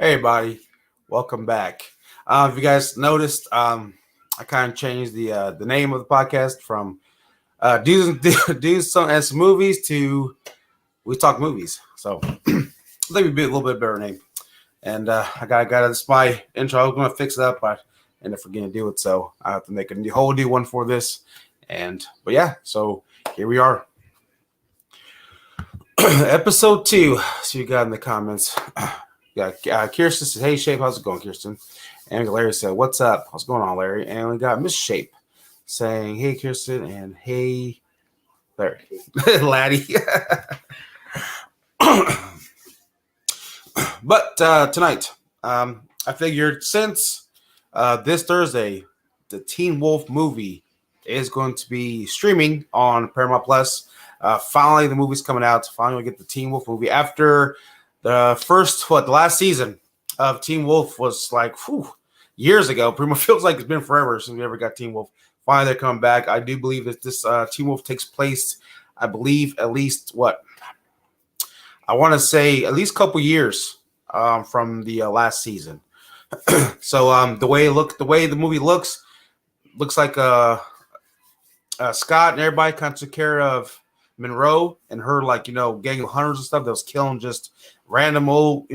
Hey, everybody, welcome back. If you guys noticed, I kind of changed the name of the podcast from Dudes and Some Movies to We Talk Movies. So I think it'd be a little bit better name. And I got this my intro. I was going to fix it up, but I ended up forgetting to do it. So I have to make a whole new one for this. But yeah, so here we are. Episode 2. So you got in the comments. Yeah, Kirsten says, "Hey, Shape, how's it going, Kirsten?" And Larry said, "What's up? What's going on, Larry?" And we got Miss Shape saying, "Hey, Kirsten," and "Hey, Larry, Laddie." But tonight, I figured since this Thursday, the Teen Wolf movie is going to be streaming on Paramount Plus. Finally, the movie's coming out. Finally, we get the Teen Wolf movie after the last season of Teen Wolf was like years ago. Pretty much feels like it's been forever since we ever got Teen Wolf. Finally, they're coming back. I do believe that this Teen Wolf takes place, I believe, at least I want to say at least a couple years from the last season. So the way the movie looks like Scott and everybody kind of took care of Monroe and her, gang of hunters and stuff that was killing just random old,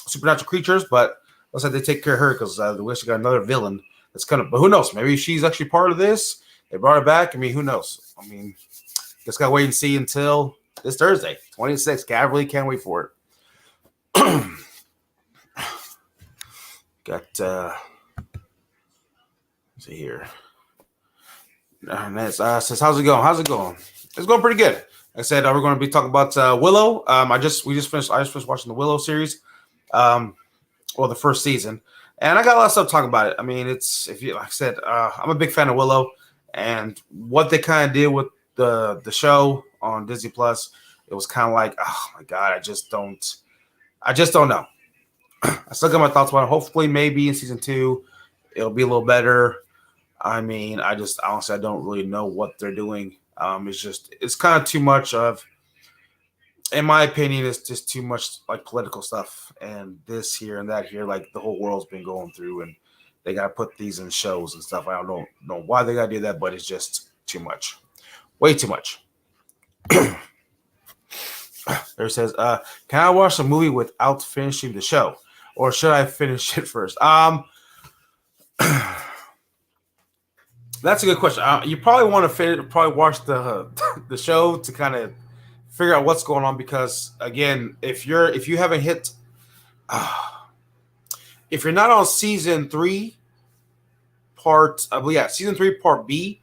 supernatural creatures. But looks like they take care of her because they wish they got another villain that's but who knows? Maybe she's actually part of this. They brought her back. I mean, who knows? I mean, just gotta wait and see until this Thursday, 26th. I really can't wait for it. Got let's see here. Says, how's it going? It's going pretty good. Like I said, we're going to be talking about Willow. I just finished watching the Willow series, the first season, and I got a lot of stuff to talk about it. I mean, like I said, I'm a big fan of Willow, and what they kind of did with the show on Disney Plus, it was kind of like, oh my god, I just don't know. I still got my thoughts about it. Hopefully, maybe in season 2, it'll be a little better. I mean, honestly, I don't really know what they're doing. It's kind of too much of, in my opinion, it's just too much like political stuff and this here and that here, like the whole world's been going through, and they got to put these in shows and stuff. I don't know why they got to do that, but it's just too much, way too much. There says, can I watch a movie without finishing the show, or should I finish it first? That's a good question. You probably want to watch the show to kind of figure out what's going on, because again, if you're not on season 3 season 3 part B,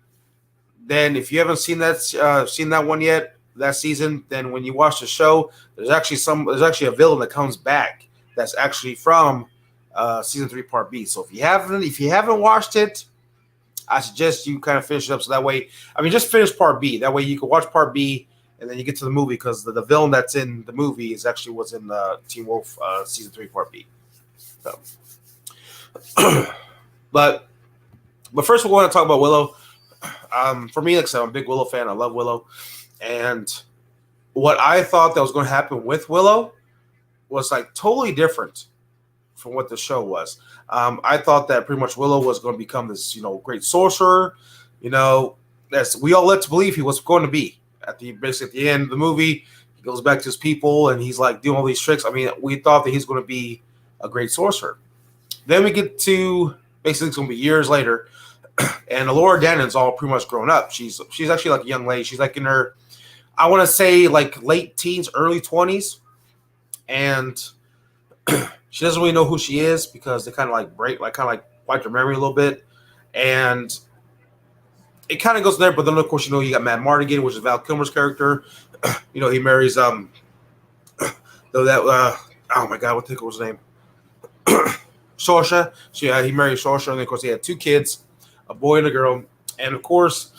then if you haven't seen that one yet, that season, then when you watch the show, there's actually a villain that comes back that's actually from season 3 part B. So if you haven't watched it, I suggest you kind of finish it up, so that way, just finish part B. That way you can watch part B and then you get to the movie, because the villain that's in the movie is actually was in Teen Wolf season 3 part B. So, but first we're going to talk about Willow. For me, like I said, I'm a big Willow fan. I love Willow, and what I thought that was going to happen with Willow was like totally different from what the show was. I thought that pretty much Willow was going to become this, great sorcerer, as we all led to believe he was going to be. At the end of the movie, he goes back to his people and he's like doing all these tricks. I mean, we thought that he's going to be a great sorcerer. Then we get to basically it's going to be years later, and Laura Dannon's all pretty much grown up. She's actually like a young lady. She's like in her, I want to say like late teens, early 20s, and she doesn't really know who she is, because they kind of like wipe her memory a little bit, and it kind of goes there. But then of course you got Matt Mardigan, which is Val Kilmer's character. He marries oh my god, what the heck was his name? Saoirse. So yeah, he married Saoirse, and of course he had 2 kids, a boy and a girl, and of course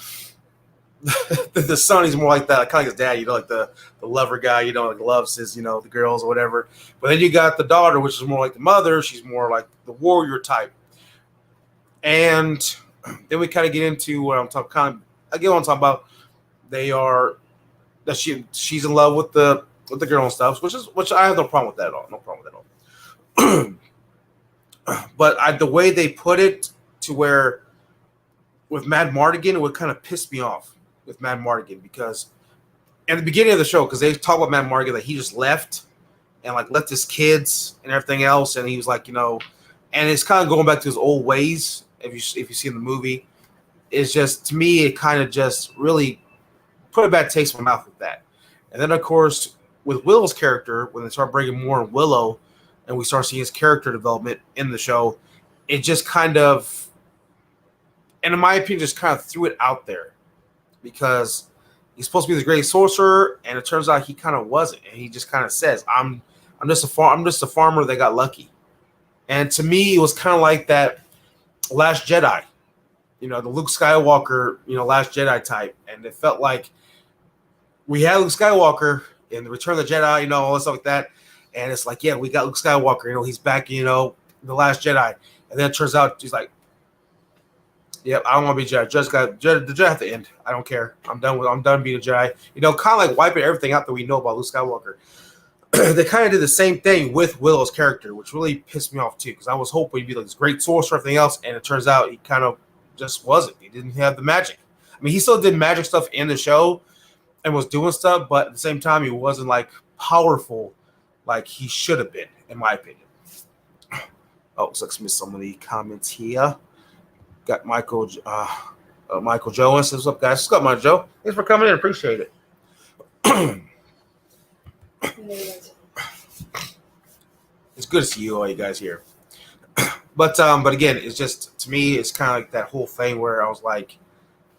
the son, he's more like that, kind of like his dad, like the lover guy, like loves his, the girls or whatever. But then you got the daughter, which is more like the mother. She's more like the warrior type. And then we kind of get into what I'm talking about. She's in love with the girl and stuff, which I have no problem with that at all. No problem with that at all. But the way they put it to where with Mad Mardigan, it would kind of piss me off with Mad Mardigan because in the beginning of the show, because they talk about Mad Mardigan that he just left and like left his kids and everything else, and he was like, and it's kind of going back to his old ways. If you see in the movie, it's just to me it kind of just really put a bad taste in my mouth with that. And then of course with Willow's character, when they start bringing more in Willow, and we start seeing his character development in the show, it just kind of, and in my opinion, just kind of threw it out there because he's supposed to be the great sorcerer, and it turns out he kind of wasn't. And he just kind of says, "I'm just a farmer that got lucky." And to me, it was kind of like that Last Jedi, the Luke Skywalker, Last Jedi type, and it felt like we had Luke Skywalker in the Return of the Jedi, all that stuff like that. And it's like, yeah, we got Luke Skywalker, he's back, in The Last Jedi. And then it turns out he's like, yep, I don't want to be a Jedi. The Jedi have to end. I don't care. I'm done being a Jedi. Kind of like wiping everything out that we know about Luke Skywalker. They kind of did the same thing with Willow's character, which really pissed me off too, because I was hoping he'd be like this great sorcerer, everything else, and it turns out he kind of just wasn't. He didn't have the magic. I mean, he still did magic stuff in the show and was doing stuff, but at the same time, he wasn't like powerful like he should have been, in my opinion. Oh, let's miss some of the comments here. Got Michael Jones. What's up, guys? What's up, my Joe? Thanks for coming in. Appreciate it. It's good to see all you guys here. But again, it's just, to me, it's kind of like that whole thing where I was like,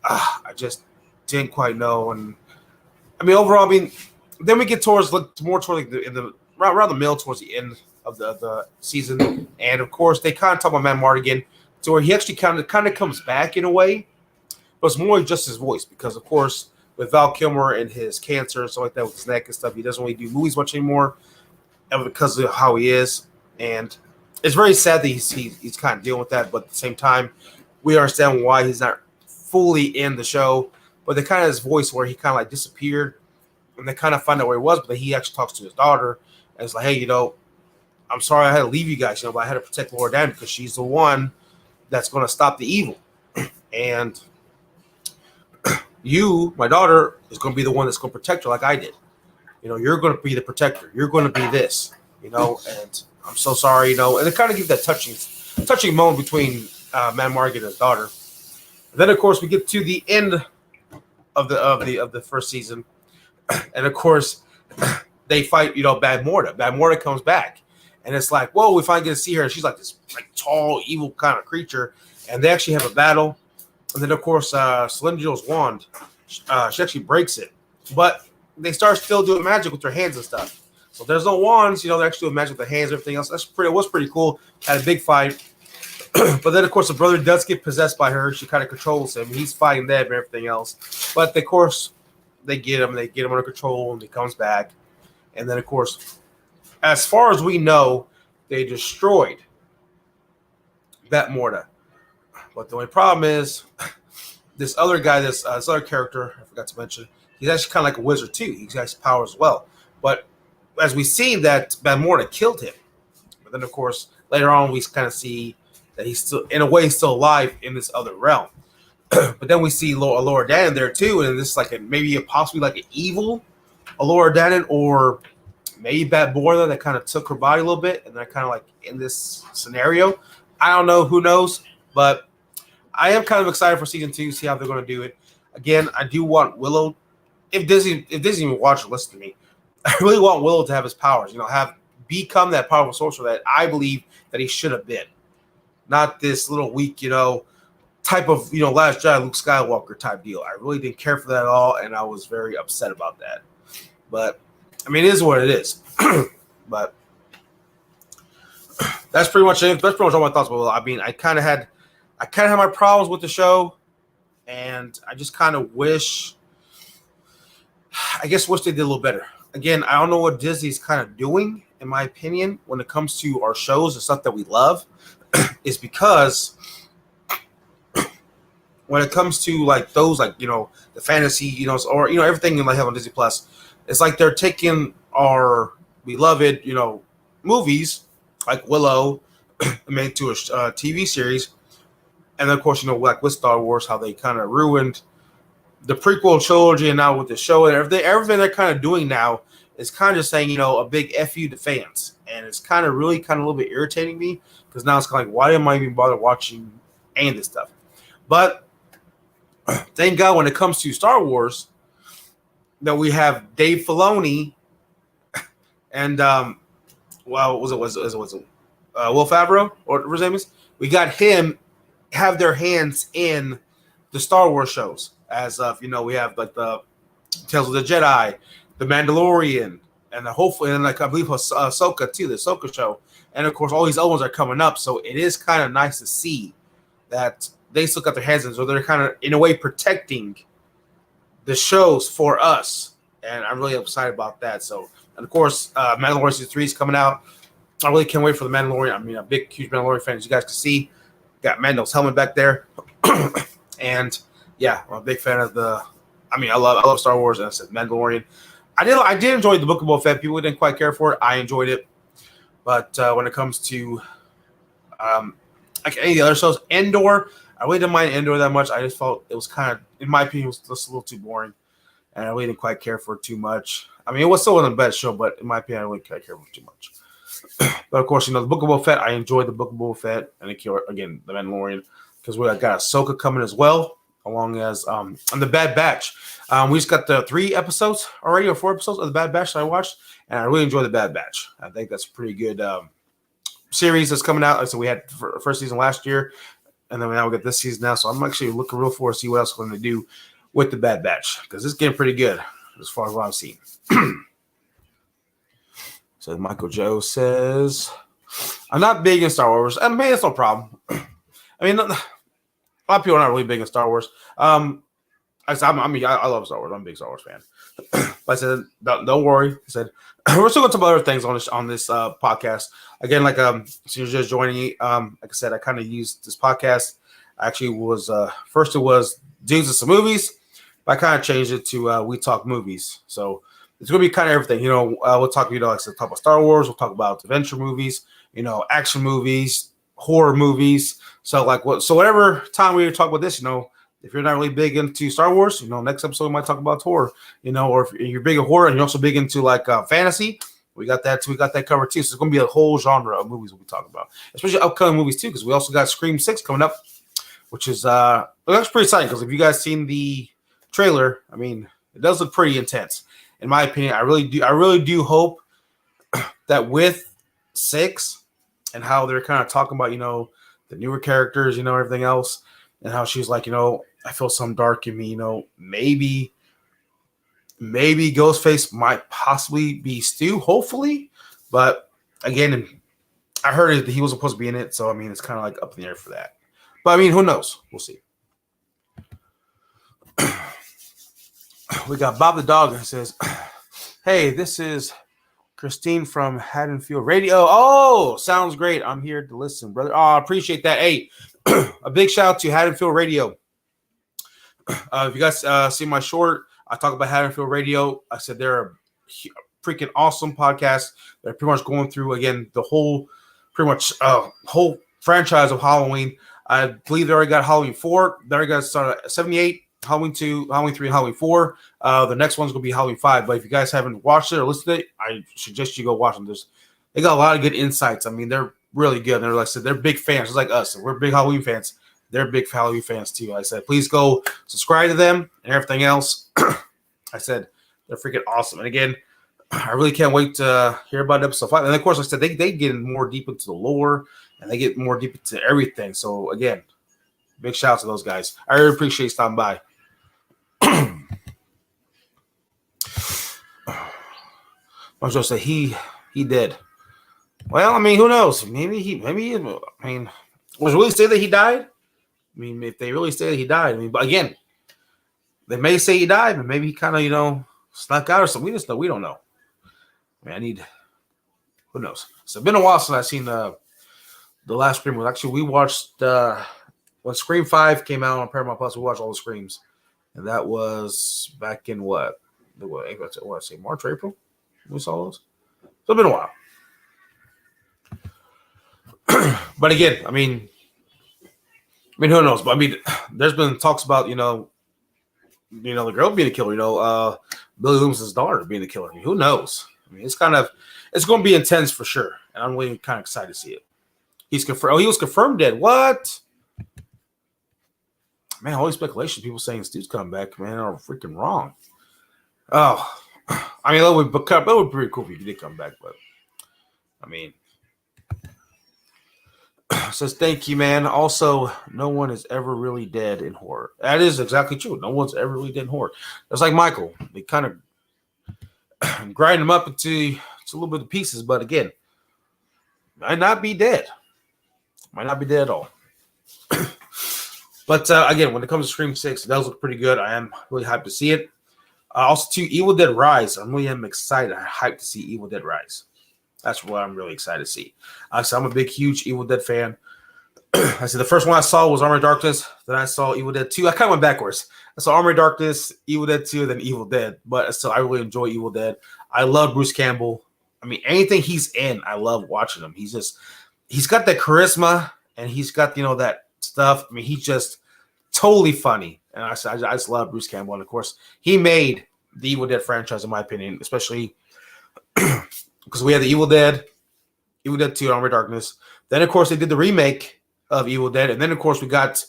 I just didn't quite know. And I mean, overall, then we get around the middle towards the end of the season, and of course they kind of talk about Matt Mardigan to where he actually kind of comes back in a way, but it's more just his voice because of course with Val Kilmer and his cancer and stuff like that with his neck and stuff, he doesn't really do movies much anymore because of how he is, and it's very sad that he's kind of dealing with that. But at the same time, we understand why he's not fully in the show, but the kind of his voice where he kind of like disappeared. And they kind of find out where he was, but he actually talks to his daughter and it's like, hey, I'm sorry I had to leave you guys, but I had to protect Laura Dan because she's the one that's going to stop the evil. And you, my daughter, is going to be the one that's going to protect her like I did. You're going to be the protector. You're going to be this, and I'm so sorry, and they kind of give that touching moment between Matt Mardigan and his daughter. And then, of course, we get to the end of the first season. And of course, they fight, Bad Morta. Bad Morta comes back, and it's like, whoa, we finally get to see her. And she's like this tall, evil kind of creature, and they actually have a battle. And then, of course, Cylindrial's wand, she actually breaks it, but they start still doing magic with their hands and stuff. So there's no wands, they're actually doing magic with their hands and everything else. It was pretty cool. Had a big fight, but then, of course, the brother does get possessed by her. She kind of controls him. He's fighting them and everything else, but of course. They get him under control, and he comes back. And then, of course, as far as we know, they destroyed that Morta. But the only problem is this other guy, this other character, I forgot to mention, he's actually kind of like a wizard too. He has powers as well. But as we see that Bad Morta killed him. But then, of course, later on we kind of see that he's still, in a way, still alive in this other realm. But then we see Laura Danan there too, and this is like possibly like an evil Laura Danan, or maybe Bad Morta that kind of took her body a little bit, and they're kind of like in this scenario. I don't know, who knows, but I am kind of excited for season 2, see how they're going to do it. Again, I do want Willow, if Disney even watch or listen to me, I really want Willow to have his powers, have become that powerful sorcerer that I believe that he should have been, not this little weak, type of, Last Jedi Luke Skywalker type deal. I really didn't care for that at all, and I was very upset about that. But, it is what it is. But that's pretty much it. That's pretty much all my thoughts about it. I kind of had my problems with the show, and I just kind of wish they did a little better. Again, I don't know what Disney's kind of doing, in my opinion, when it comes to our shows and stuff that we love, is because when it comes to those the fantasy or everything you have on Disney Plus, it's like they're taking our beloved movies like Willow made to a TV series, and of course, like with Star Wars, how they kind of ruined the prequel trilogy, and now with the show and everything they're kind of doing now is kind of saying, a big F you to fans. And it's kind of really kind of a little bit irritating me because now it's kind of like, why am I even bother watching any of this stuff? But thank God when it comes to Star Wars that we have Dave Filoni and, was it Will Favreau or whatever his name is? We got him have their hands in the Star Wars shows as of, we have like the Tales of the Jedi, the Mandalorian, and hopefully, and like I believe Ahsoka too, the Ahsoka show, and of course all these other ones are coming up. So it is kind of nice to see that they still got their hands in, so they're kind of in a way protecting the shows for us, and I'm really excited about that. So, and of course, Mandalorian season 3 is coming out. I really can't wait for the Mandalorian. I mean, a huge Mandalorian fan, as you guys can see. Got Mando's helmet back there, and yeah, I'm a big fan of I love Star Wars, and I said Mandalorian. I did enjoy the Book of Boba Fett. People didn't quite care for it. I enjoyed it, but when it comes to like any of the other shows, Endor, I really didn't mind Endor that much. I just felt it was kind of, in my opinion, it was just a little too boring, and I really didn't quite care for it too much. I mean, it was still one of the best show, but in my opinion, I really didn't quite care for it too much. But of course, the Book of Boba Fett, I enjoyed the Book of Boba Fett, and again, the Mandalorian, because we got Ahsoka coming as well, along as on the Bad Batch. We just got the 3 episodes already, or 4 episodes of the Bad Batch that I watched, and I really enjoyed the Bad Batch. I think that's a pretty good series that's coming out. So we had the first season last year, and then now we got this season now. So I'm actually looking real forward to see what else we're going to do with the Bad Batch, because it's getting pretty good as far as what I've seen. So Michael Joe says, I'm not big in Star Wars. I mean, it's no problem. I mean, a lot of people are not really big in Star Wars. I love Star Wars. I'm a big Star Wars fan. But I said, don't worry. I said, we're still going to talk about other things on this podcast. Again, like, so you're just joining me. Like I said, I kind of used this podcast. Actually, was first it was Dudes and Some Movies, but I kind of changed it to We Talk Movies. So it's going to be kind of everything. We'll talk, like I said, talk about Star Wars. We'll talk about adventure movies, action movies, horror movies. So whatever time we talk about this, if you're not really big into Star Wars, next episode we might talk about horror, or if you're big in horror and you're also big into like fantasy, we got that too. We got that covered too. So it's going to be a whole genre of movies we'll be talking about, especially upcoming movies too, because we also got Scream 6 coming up, which is that's pretty exciting, because if you guys seen the trailer, I mean, it does look pretty intense. In my opinion, I really do hope that with 6 and how they're kind of talking about, the newer characters, everything else, and how she's like, I feel some dark in me, maybe Ghostface might possibly be Stu, hopefully. But again, I heard that he was supposed to be in it, so I mean, it's kind of like up in the air for that. But I mean, who knows? We'll see. We got Bob the Dog that says, hey, this is Christine from Haddonfield Radio. Oh, sounds great. I'm here to listen, brother. Oh, I appreciate that. Hey, a big shout out to Haddonfield Radio. If you guys see my short, I talk about Haddonfield Radio. I said they're a freaking awesome podcast. They're pretty much going through, again, the whole franchise of Halloween. I believe they already got Halloween 4. They already got started 78. Halloween 2, Halloween 3, and Halloween 4. The next one's going to be Halloween 5. But if you guys haven't watched it or listened to it, I suggest you go watch them. They got a lot of good insights. I mean, they're really good. And like I said, they're big fans, just like us. We're big Halloween fans. They're big Halloween fans, too. Like I said, please go subscribe to them and everything else. I said, they're freaking awesome. And again, I really can't wait to hear about episode 5. And of course, like I said, they get more deep into the lore, and they get more deep into everything. So, again, big shout out to those guys. I really appreciate you stopping by. I was going to say he did. Well, I mean, who knows? Maybe was it really say that he died? I mean, if they really say that he died, but again, they may say he died, but maybe he kind of, snuck out or something. We don't know. I mean, who knows? So it's been a while since I've seen the last Scream. Actually, we watched when Scream 5 came out on Paramount Plus. We watched all the Screams, and that was back in what I say, March or April. We saw those. So it's been a while. But again, I mean, who knows? But I mean, there's been talks about the girl being a killer. Billy Loomis's daughter being a killer. I mean, who knows? I mean, it's going to be intense for sure, and I'm really kind of excited to see it. He's confirmed. Oh, he was confirmed dead. What? Man, all these speculation. People saying this dude's coming back, man, are freaking wrong. Oh, I mean, that would be pretty cool if he did come back, but I mean, says thank you, man. Also, no one is ever really dead in horror. That is exactly true. No one's ever really dead in horror. It's like Michael. They kind of grind him up into a little bit of pieces, but again, might not be dead. Might not be dead at all. But again, when it comes to Scream 6, it does look pretty good. I am really hyped to see it. Also, too, Evil Dead Rise. I really am excited. I'm hyped to see Evil Dead Rise. That's what I'm really excited to see. So I'm a big, huge Evil Dead fan. I said the first one I saw was Armored Darkness. Then I saw Evil Dead 2. I kind of went backwards. I saw Armored Darkness, Evil Dead 2, then Evil Dead. But still, I really enjoy Evil Dead. I love Bruce Campbell. I mean, anything he's in, I love watching him. He's got that charisma, and he's got, that stuff. I mean, he's just totally funny. And I just love Bruce Campbell. And, of course, he made the Evil Dead franchise, in my opinion, especially because we had the Evil Dead 2, Armored Darkness. Then, of course, they did the remake of Evil Dead. And then, of course, we got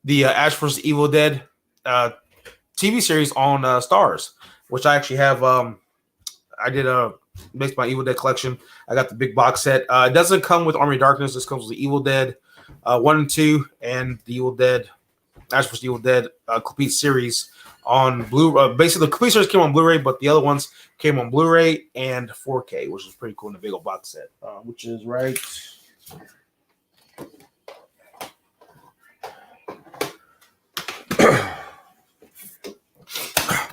the Ash vs. Evil Dead TV series on Starz, which I actually have. I did mixed my Evil Dead collection. I got the big box set. It doesn't come with Army of Darkness. This comes with the Evil Dead 1 and 2 and the Evil Dead, Ash vs. Evil Dead complete series on Blu-ray. Basically, the complete series came on Blu-ray, but the other ones came on Blu-ray and 4K, which is pretty cool in the big old box set, which is right.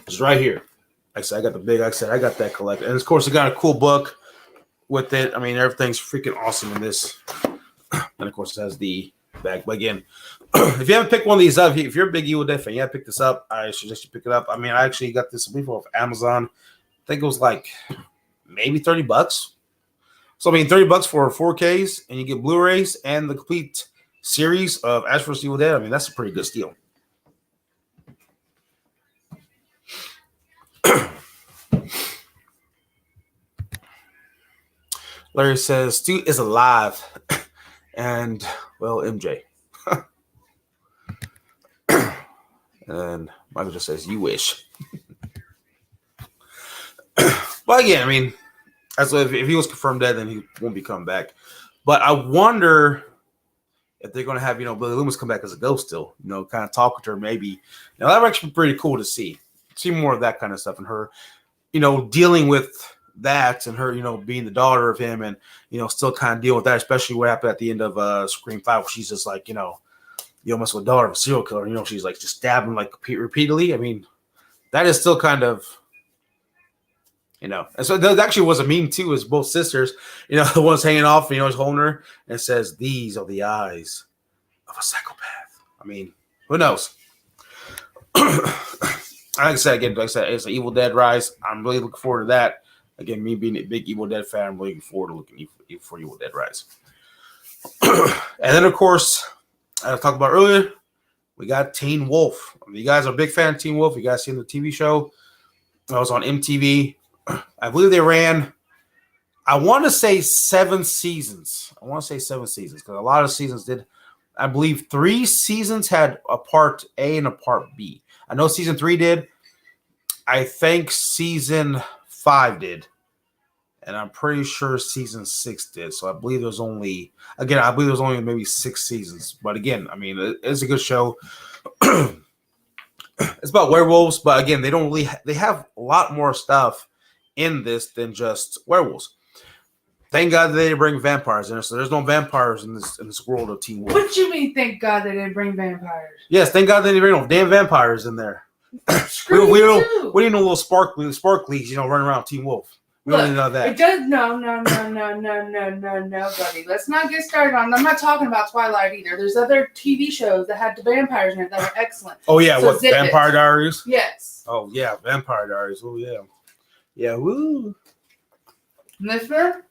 It's right here. Like I said, I got that collection. And of course, it got a cool book with it. I mean, everything's freaking awesome in this. And of course, it has the bag. But again, if you haven't picked one of these up, if you're a big Evil Dead fan, you have to pick this up. I suggest you pick it up. I mean, I actually got this off Amazon. I think it was like maybe $30. So I mean, $30 for 4Ks, and you get Blu-rays and the complete series of Ash vs. Evil Dead. I mean, that's a pretty good steal. Larry says, Stu is alive. And, well, MJ. And Michael just says, you wish. But again, I mean, if he was confirmed dead, then he won't be coming back. But I wonder if they're going to have, Billy Loomis come back as a ghost still, kind of talk with her maybe. That would actually be pretty cool to see. See more of that kind of stuff and her, dealing with that and her, being the daughter of him and, still kind of deal with that, especially what happened at the end of Scream 5, where she's just like, you almost a daughter of a serial killer, she's like just stabbing like repeatedly. I mean, that is still kind of, and so that actually was a meme too, is both sisters, the one's hanging off, is holding her and it says, these are the eyes of a psychopath. I mean, who knows? Like I said, it's an Evil Dead Rise. I'm really looking forward to that. Again, me being a big Evil Dead fan, I'm looking forward to looking for Evil Dead Rise. And then, of course, I talked about earlier, we got Teen Wolf. You guys are a big fan of Teen Wolf. You guys seen the TV show? I was on MTV. I believe they ran, I want to say 7 seasons. Because a lot of seasons did. I believe 3 seasons had a part A and a part B. I know season 3 did. I think season 5 did. And I'm pretty sure season 6 did. So I believe there's only maybe 6 seasons. But again, I mean, it's a good show. It's about werewolves. But again, they have a lot more stuff in this than just werewolves. Thank God they didn't bring vampires in there. So there's no vampires in this world of Teen Wolf. What do you mean, thank God they didn't bring vampires? Yes, thank God they didn't bring no damn vampires in there. we don't need no little sparklies, running around Teen Wolf. We don't need none of that. It does no, buddy. Let's not get started on. I'm not talking about Twilight either. There's other TV shows that had the vampires in it that were excellent. Oh yeah, so what Vampire Diaries? Yes. Oh yeah, Vampire Diaries. Oh yeah, yeah. Woo. Listener.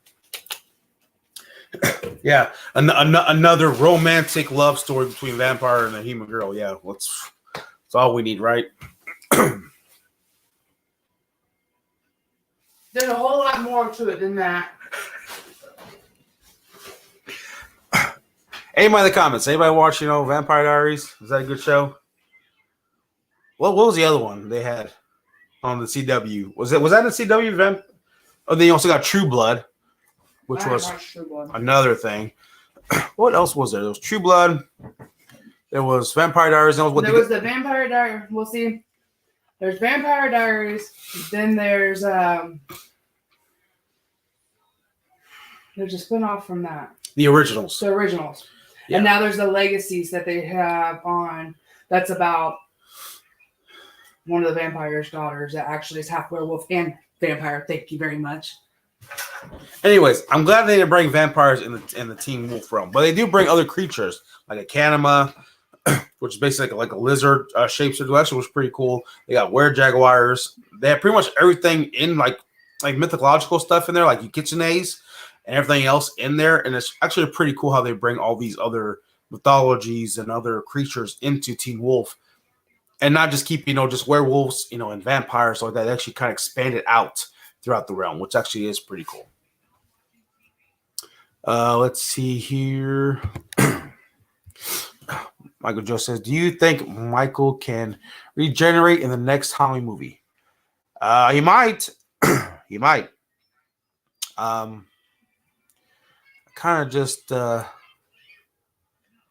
Yeah, another romantic love story between a vampire and a human girl. Yeah, that's all we need, right? There's a whole lot more to it than that. Anybody in the comments? Anybody watch, Vampire Diaries? Is that a good show? What was the other one they had on the CW? Was that the CW? Oh, then you also got True Blood, which was another thing. What else was there? There was True Blood. There was Vampire Diaries. There was the Vampire Diaries. We'll see. There's Vampire Diaries. Then there's a spinoff from that. The originals. The originals. Yeah. And now there's the legacies that they have on. That's about one of the vampire's daughters that actually is half werewolf and vampire. Thank you very much. Anyways, I'm glad they didn't bring vampires in the Teen Wolf realm, but they do bring other creatures like a Kanima, which is basically like a lizard shapeshifter, which was pretty cool. They got were-jaguars. They have pretty much everything in like mythological stuff in there, like Ukitsunes and everything else in there. And it's actually pretty cool how they bring all these other mythologies and other creatures into Teen Wolf, and not just keep just werewolves and vampires like that. They actually kind of expand it out throughout the realm, which actually is pretty cool. Let's see here. Michael Joe says, do you think Michael can regenerate in the next Halloween movie? He might. He might. Kind of just he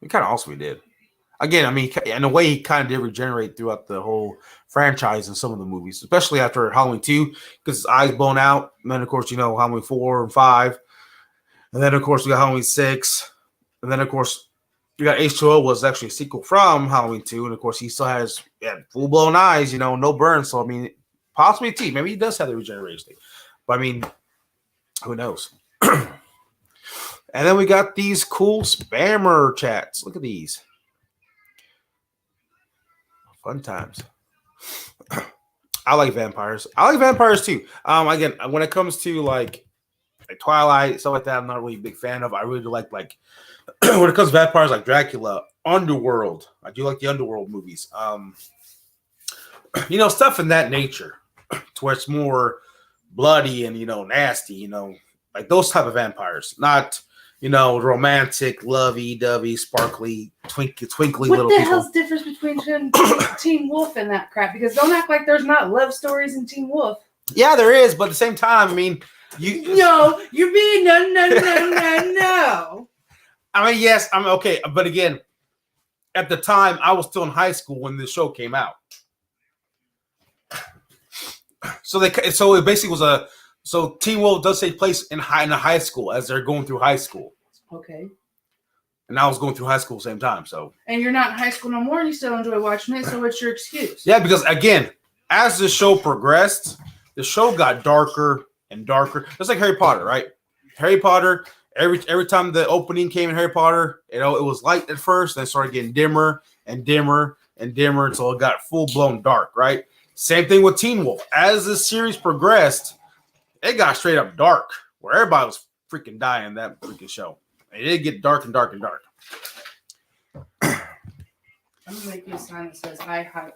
kind of also did. Again, I mean, in a way, he kind of did regenerate throughout the whole franchise in some of the movies, especially after Halloween 2, because his eyes blown out. And then, of course, Halloween 4 and 5. And then, of course, we got Halloween 6. And then, of course, we got H2O was actually a sequel from Halloween 2. And, of course, he still has full-blown eyes, no burns. So, I mean, possibly teeth. Maybe he does have the regeneration thing. But, I mean, who knows? And then we got these cool spammer chats. Look at these. Fun times. I like vampires. I like vampires too. Again, when it comes to like Twilight, stuff like that, I'm not really a big fan of. I really do like when it comes to vampires, like Dracula, Underworld. I do like the Underworld movies. Stuff in that nature, to where it's more bloody and nasty. Like those type of vampires, not romantic, lovey-dovey, sparkly, twinkly little people. What the hell's the difference between Teen Wolf and that crap? Because don't act like there's not love stories in Teen Wolf. Yeah, there is, but at the same time, I mean, No, you're being no. I mean, yes, I'm okay, but again, at the time, I was still in high school when this show came out. So it basically was So Teen Wolf does take place in high school as they're going through high school. Okay. And I was going through high school at the same time, so. And you're not in high school no more, and you still enjoy watching it, so what's your excuse? Yeah, because again, as the show progressed, the show got darker and darker. Just like Harry Potter, right? Harry Potter, every time the opening came in Harry Potter, it was light at first, then it started getting dimmer and dimmer and dimmer until it got full-blown dark, right? Same thing with Teen Wolf. As the series progressed, it got straight up dark, where everybody was freaking dying in that freaking show. And it did get dark and dark and dark. I'm gonna make you a sign that says I heart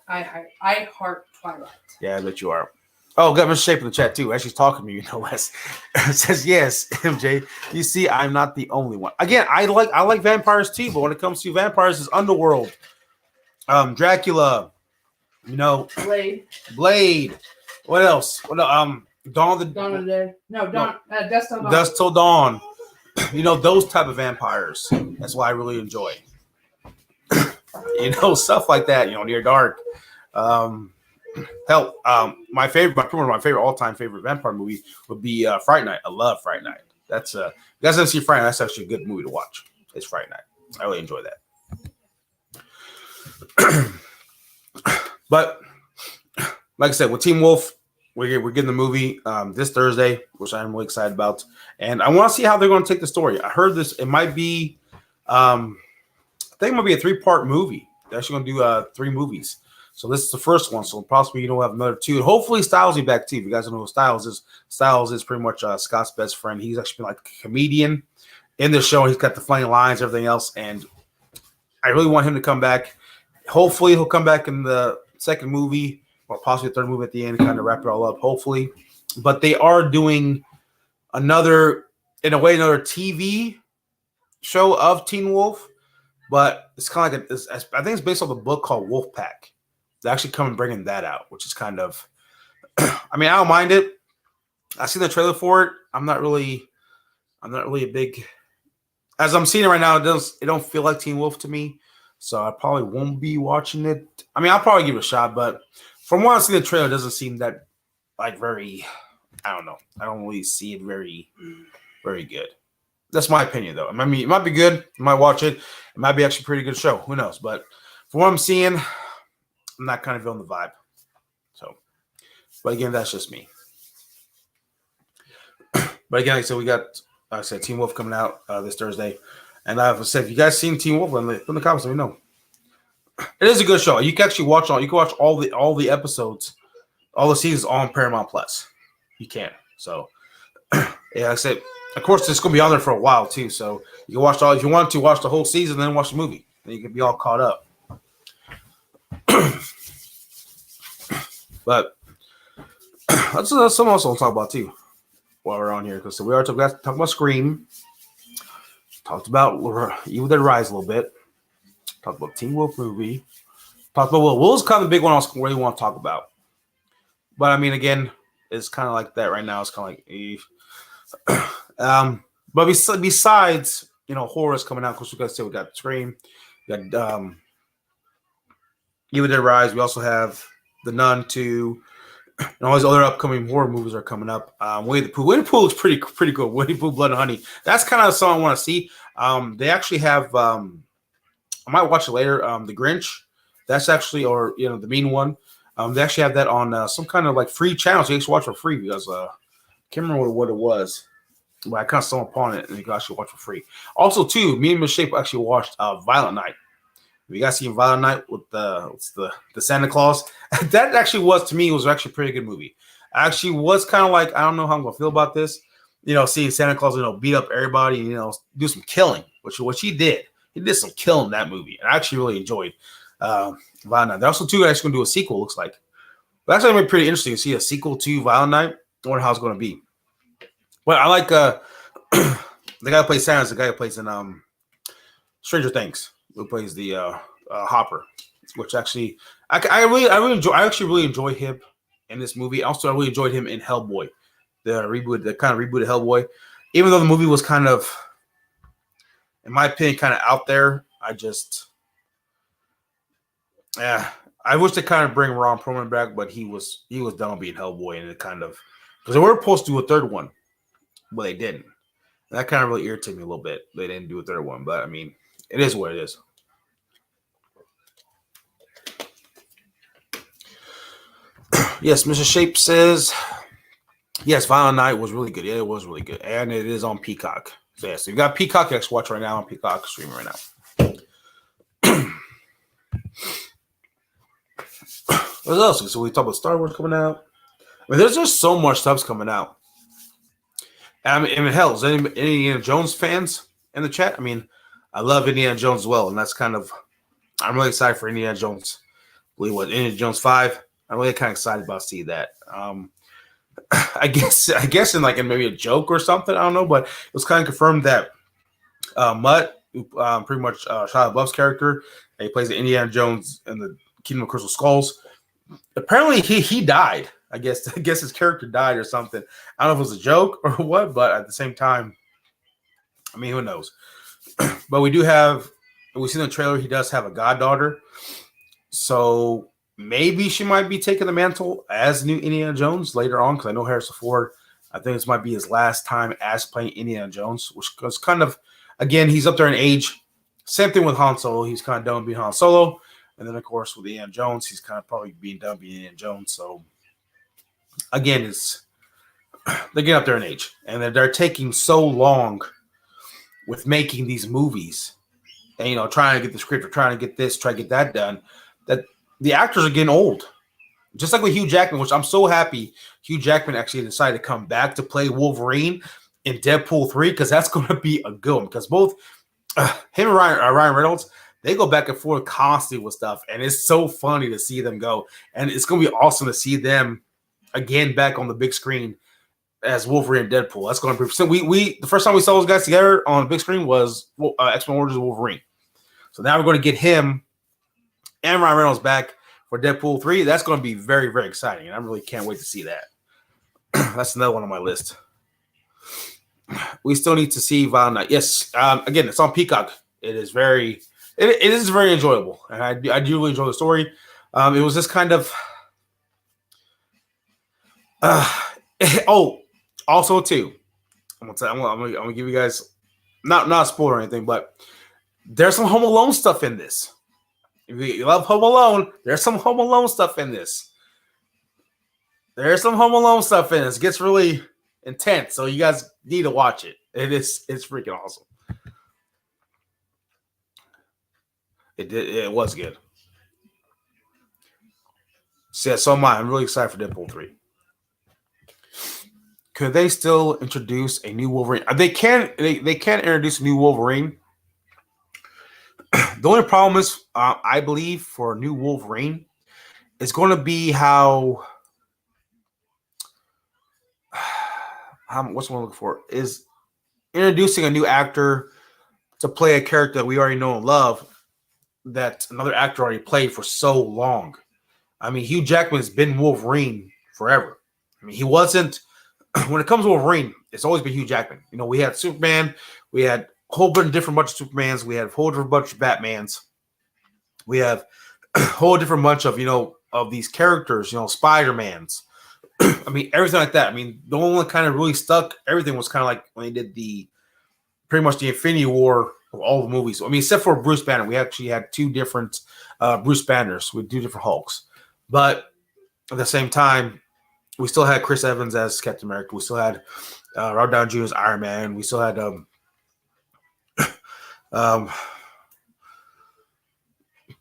Twilight. Yeah, I bet you are. Oh, got Mr. Shape in the chat too. As she's talking to me, less. It says yes, MJ. You see, I'm not the only one. Again, I like vampires too, but when it comes to vampires, it's Underworld, Dracula, Blade. What else? Dawn of the Dead. No, Dust Till Dawn. Dust Till Dawn. Those type of vampires. That's why I really enjoy. Stuff like that. Near dark. Hell, one of my favorite all-time favorite vampire movie would be Fright Night. I love Fright Night. That's you guys haven't seen Fright Night. That's actually a good movie to watch. It's Fright Night. I really enjoy that. But like I said, with Teen Wolf, we're getting the movie this Thursday, which I'm really excited about. And I want to see how they're going to take the story. I heard this. It might be, I think it might be a 3-part movie. They're actually going to do 3 movies. So this is the first one. So possibly we'll have another 2. And hopefully Styles will be back too. If you guys don't know who Styles is pretty much Scott's best friend. He's actually been like a comedian in the show. He's got the funny lines, everything else, and I really want him to come back. Hopefully, he'll come back in the second movie or possibly the third movie at the end, kind of wrap it all up. Hopefully, but they are doing another TV show of Teen Wolf, but it's kind of like I think it's based on a book called Wolfpack. They actually come and bringing that out, which is kind of, I mean, I don't mind it. I seen the trailer for it. I'm not really a big, as I'm seeing it right now. It don't feel like Teen Wolf to me, so I probably won't be watching it. I mean, I'll probably give it a shot, but from what I see, the trailer doesn't seem that like very. I don't know. I don't really see it very, very good. That's my opinion, though. I mean, it might be good. You might watch it. It might be actually a pretty good show. Who knows? But from what I'm seeing, I'm not kind of feeling the vibe. So, but again, that's just me. But again, like I said, we got, like I said, Teen Wolf coming out this Thursday. And I've said, if you guys seen Teen Wolf, in the comments, let me know. It is a good show. You can actually watch all the episodes, all the seasons on Paramount Plus. You can. So, yeah, like I said, of course, it's going to be on there for a while, too. So, you can watch if you want to, watch the whole season, then watch the movie. Then you can be all caught up. But, that's something else I'll talk about, too, while we're on here. Because we already talked about Scream. Talked about Evil Dead Rise a little bit. Talked about Teen Wolf movie. Talked about Will. Will's kind of the big one I really want to talk about. But, I mean, again, it's kind of like that right now. It's kind of like, but besides, horrors coming out, because we got Scream, we got Evil Dead Rise. We also have The Nun 2, and all these other upcoming horror movies are coming up. Winnie the Pooh. Winnie the Pooh looks pretty cool. Winnie the Pooh, Blood and Honey. That's kind of something I want to see. They actually have. I might watch it later. The Grinch. That's actually, or the Mean One. They actually have that on some kind of like free channel, so you can watch for free because I can't remember what it was, but I kind of stumbled upon it and you can actually watch for free. Also, too, me and Miss Shape actually watched Violent Night. Have you guys seen Violent Night with the Santa Claus? That actually was actually a pretty good movie. I actually was kind of like, I don't know how I'm gonna feel about this. Seeing Santa Claus, beat up everybody and do some killing, which he did. He did some killing in that movie, and I actually really enjoyed. Violent Night. They're also actually going to do a sequel, looks like. But that's going to be pretty interesting to see a sequel to Violent Night. I wonder how it's going to be. But I like the guy who plays Santa is the guy who plays in Stranger Things, who plays the Hopper, which actually I actually really enjoy him in this movie. Also, I really enjoyed him in Hellboy, the kind of rebooted Hellboy. Even though the movie was kind of, in my opinion, kind of out there, I wish they kind of bring Ron Perlman back, but he was done being Hellboy, and it kind of, because they were supposed to do a third one, but they didn't. And that kind of really irritated me a little bit. They didn't do a third one, but I mean, it is what it is. Yes, Mr. Shape says, yes, Violent Night was really good. Yeah, it was really good, and it is on Peacock. So yes, you got Peacock. You watch right now on Peacock, streaming right now. What else? So we talk about Star Wars coming out. I mean, there's just so much stuff's coming out. And I mean, hell, is any Indiana Jones fans in the chat? I mean, I love Indiana Jones as well, and that's kind of, I'm really excited for Indiana Jones. I believe what, Indiana Jones 5. I'm really kind of excited about seeing that. I guess in maybe a joke or something. I don't know, but it was kind of confirmed that Mutt, pretty much Shia LaBeouf's character, he plays the Indiana Jones in the Kingdom of Crystal Skulls. Apparently he died. I guess his character died or something. I don't know if it was a joke or what, but at the same time, I mean, who knows? But we see in the trailer he does have a goddaughter, so maybe she might be taking the mantle as new Indiana Jones later on. Because I know Harrison Ford, I think this might be his last time as playing Indiana Jones, which was kind of, again, he's up there in age. Same thing with Han Solo. He's kind of done being Han Solo. And then, of course, with Indiana Jones, he's kind of probably being done being Indiana Jones. So, again, they're getting up there in age. And they're taking so long with making these movies and, trying to get the script or trying to get this, try to get that done, that the actors are getting old. Just like with Hugh Jackman, which I'm so happy Hugh Jackman actually decided to come back to play Wolverine. in Deadpool 3, because that's going to be a good one. Because both him and Ryan Reynolds, they go back and forth constantly with stuff, and it's so funny to see them go. And it's going to be awesome to see them again back on the big screen as Wolverine and Deadpool. That's going to be. So we the first time we saw those guys together on the big screen was X-Men Origins of Wolverine. So now we're going to get him and Ryan Reynolds back for Deadpool 3. That's going to be very, very exciting, and I really can't wait to see that. That's another one on my list. We still need to see Violent Night. Yes, again, it's on Peacock. It is very enjoyable, and I do really enjoy the story. It was just kind of also too. I'm gonna give you guys not a spoiler or anything, but there's some Home Alone stuff in this. If you love Home Alone, there's some Home Alone stuff in this. There's some Home Alone stuff in this. It gets really intense, so you guys need to watch it. It's freaking awesome. It was good. So am I. I'm really excited for Deadpool 3. Could they still introduce a new Wolverine? They can introduce a new Wolverine. The only problem is, I believe, for a new Wolverine, it's going to be how what's what I'm looking for is introducing a new actor to play a character that we already know and love that another actor already played for so long. I mean, Hugh Jackman's been Wolverine forever. I mean, he wasn't when it comes to Wolverine, it's always been Hugh Jackman. You know, we had Superman, we had a whole bunch of Supermans, we had a whole different bunch of Batmans, we have a whole different bunch of of these characters, Spider-Mans. I mean, everything like that. I mean, the only one kind of really stuck. Everything was kind of like when they did pretty much the Infinity War of all the movies. I mean, except for Bruce Banner, we actually had two different Bruce Banners with two different Hulks. But at the same time, we still had Chris Evans as Captain America. We still had Robert Downey Jr. as Iron Man. We still had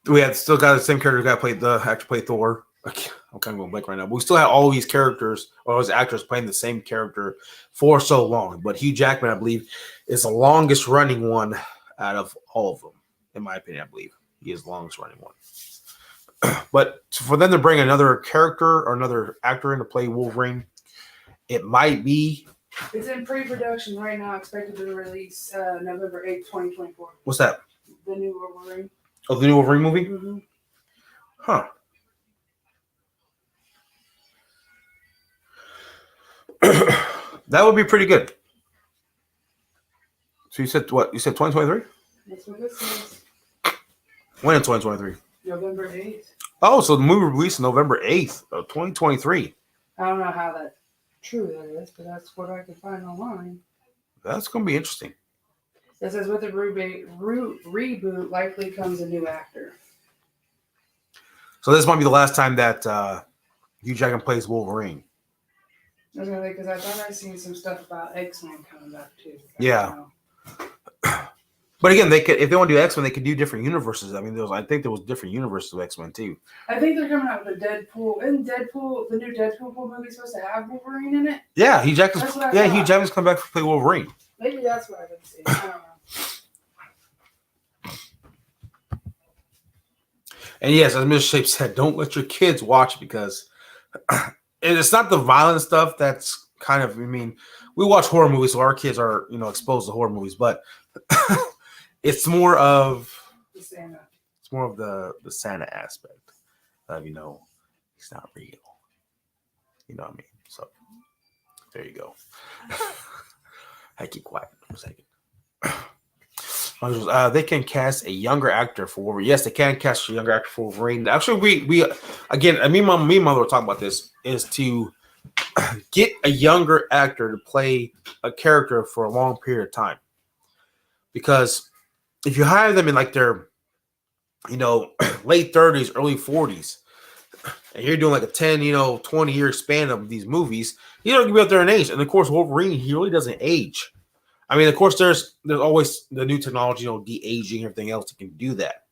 we had still got the same character guy played Thor. I'm kind of going blank right now. But we still had all these characters or those actors playing the same character for so long. But Hugh Jackman, I believe, is the longest running one out of all of them. In my opinion, I believe he is the longest running one. But for them to bring another character or another actor in to play Wolverine, it might be. It's in pre-production right now, expected to release November 8th, 2024. What's that? The new Wolverine. Oh, the new Wolverine movie? Mm-hmm. Huh. That would be pretty good. So you said what? You said 2023? That's what this is. When in 2023? November 8th. Oh, so the movie released November 8th of 2023. I don't know how true that is, but that's what I can find online. That's going to be interesting. It says with the reboot, likely comes a new actor. So this might be the last time that Hugh Jackman plays Wolverine. I was gonna say, because I thought I seen some stuff about X-Men coming back too. Yeah. But again, they could, if they want to do X-Men, they could do different universes. I mean, I think there was different universes of X-Men too. I think they're coming out with a Deadpool. Isn't the new Deadpool movie supposed to have Wolverine in it? Yeah, Hugh Jackman's come back to play Wolverine. Maybe that's what I've been seeing. I don't know. And yes, as Mr. Shape said, don't let your kids watch it because it's not the violent stuff that's kind of, I mean, we watch horror movies, so our kids are, exposed to horror movies, but it's more of the Santa. It's more of the Santa aspect of, he's not real. You know what I mean? So there you go. I keep quiet for a second. They can cast a younger actor for Wolverine. Yes, they can cast a younger actor for Wolverine. Actually, we again, me and mother were talking about this, is to get a younger actor to play a character for a long period of time. Because if you hire them in like their, late 30s, early 40s, and you're doing like a 10, 20-year span of these movies, you don't be up there in age. And of course, Wolverine, he really doesn't age. I mean, of course, there's always the new technology, de-aging, everything else that can do that.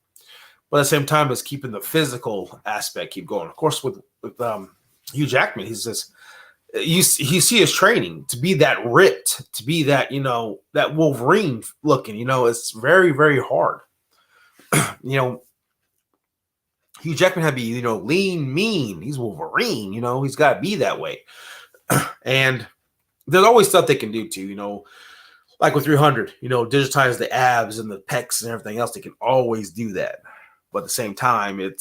But at the same time, it's keeping the physical aspect keep going. Of course, with Hugh Jackman, he's just you see his training to be that ripped, to be that, that Wolverine looking, it's very, very hard. Hugh Jackman had to be, lean, mean. He's Wolverine, he's got to be that way. And there's always stuff they can do too, like with 300, digitize the abs and the pecs and everything else. They can always do that. But at the same time, you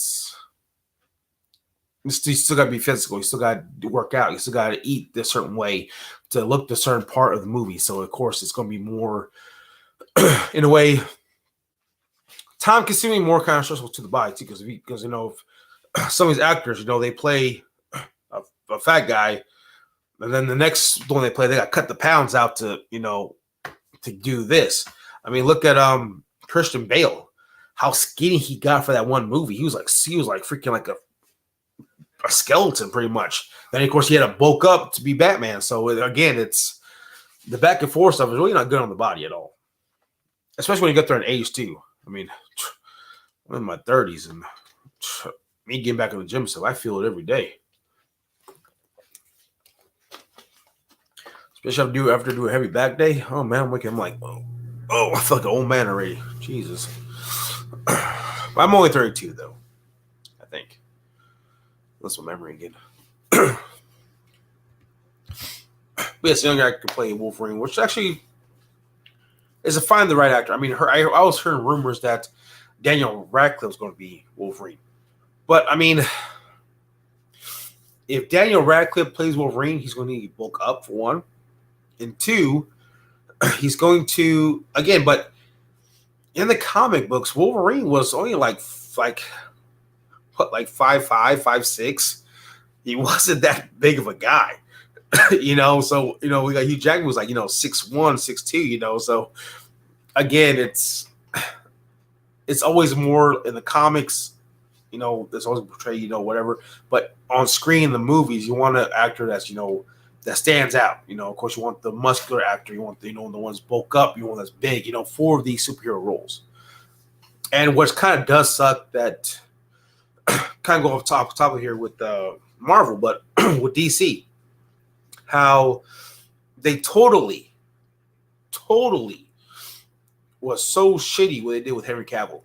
still got to be physical. You still got to work out. You still got to eat this certain way to look the certain part of the movie. So, of course, it's going to be more, in a way, time-consuming, more kind of stressful to the body, too. Because if some of these actors, they play a fat guy, and then the next one they play, they got to cut the pounds out to, to do this. I mean, look at Christian Bale, how skinny he got for that one movie. He was like freaking like a skeleton pretty much. Then of course he had to bulk up to be Batman. So again, it's the back and forth stuff is really not good on the body at all, especially when you get there in age too. I mean, I'm in my 30s and me getting back in the gym, so I feel it every day. Especially after do a heavy back day. Oh man, I'm like, oh, I feel like an old man already. Jesus. I'm only 32 though, I think. That's my memory again. But yes, the young guy can play Wolverine, which actually is to find the right actor. I mean, I was hearing rumors that Daniel Radcliffe was going to be Wolverine. But, I mean, if Daniel Radcliffe plays Wolverine, he's going to need to bulk up, for one. And two, he's going to, again, but in the comic books, Wolverine was only like 5'5", 5'6". He wasn't that big of a guy, So we got Hugh Jackman was like 6'1", 6'2", So again, it's always more in the comics, there's always portrayed, whatever. But on screen in the movies, you want an actor that's that stands out. Of course, you want the muscular actor. You want the ones bulk up. You want that's big. For these superhero roles. And what kind of does suck that. Kind of go off top of here with Marvel, but with DC, how they totally was so shitty what they did with Henry Cavill,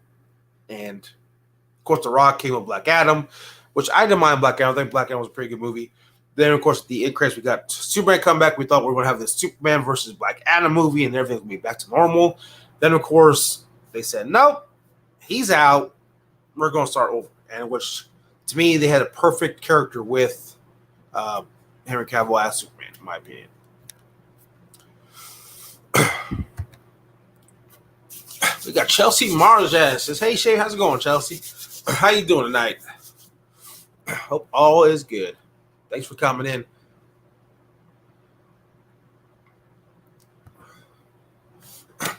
and of course The Rock came with Black Adam, which I didn't mind Black Adam. I think Black Adam was a pretty good movie. Then of course the end credits, we got Superman come back. We thought we were going to have this Superman versus Black Adam movie, and everything would be back to normal. Then of course they said nope, he's out. We're going to start over. And which, to me, they had a perfect character with Henry Cavill as Superman, in my opinion. We got Chelsea Marjan says, "Hey Shay, how's it going, Chelsea? How you doing tonight? Hope all is good. Thanks for coming in."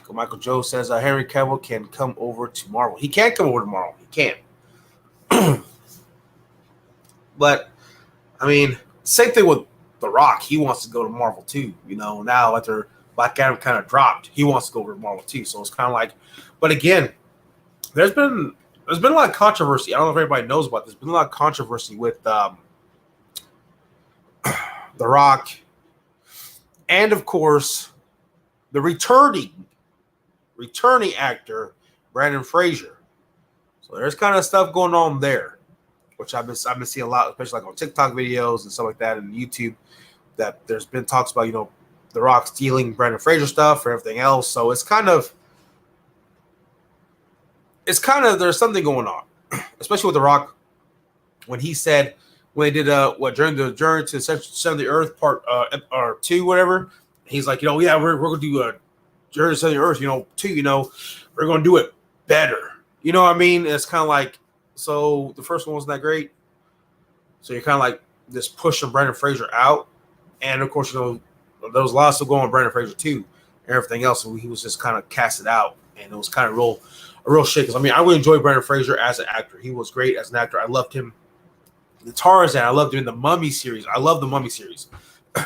Michael Joe says Henry Cavill can come over to Marvel. He can't come over to Marvel. He can't. But I mean, same thing with The Rock. He wants to go to Marvel too. Now after Black Adam kind of dropped, he wants to go over to Marvel too. So it's kind of like, but again, there's been a lot of controversy. I don't know if everybody knows about this. There's been a lot of controversy with The Rock, and of course, the returning actor Brandon Fraser. So there's kind of stuff going on there, which I've been seeing a lot, especially like on TikTok videos and stuff like that, and YouTube. That there's been talks about The Rock stealing Brandon Fraser stuff or everything else. So it's kind of there's something going on, especially with The Rock when he said when they did during the Journey to the Center of the Earth part or 2 whatever. He's like yeah, we're gonna do a Journey to the Center of the Earth 2 we're gonna do it better. You know what I mean? It's kind of like, so the first one wasn't that great. So you're kind of like just pushing Brandon Fraser out. And of course, there was a lot of stuff going on with Brandon Fraser too, and everything else. So he was just kind of casted out. And it was kind of a real shit. Because I mean, I really enjoyed Brandon Fraser as an actor. He was great as an actor. I loved him. The Tarzan, I loved him in the Mummy series. I love the Mummy series.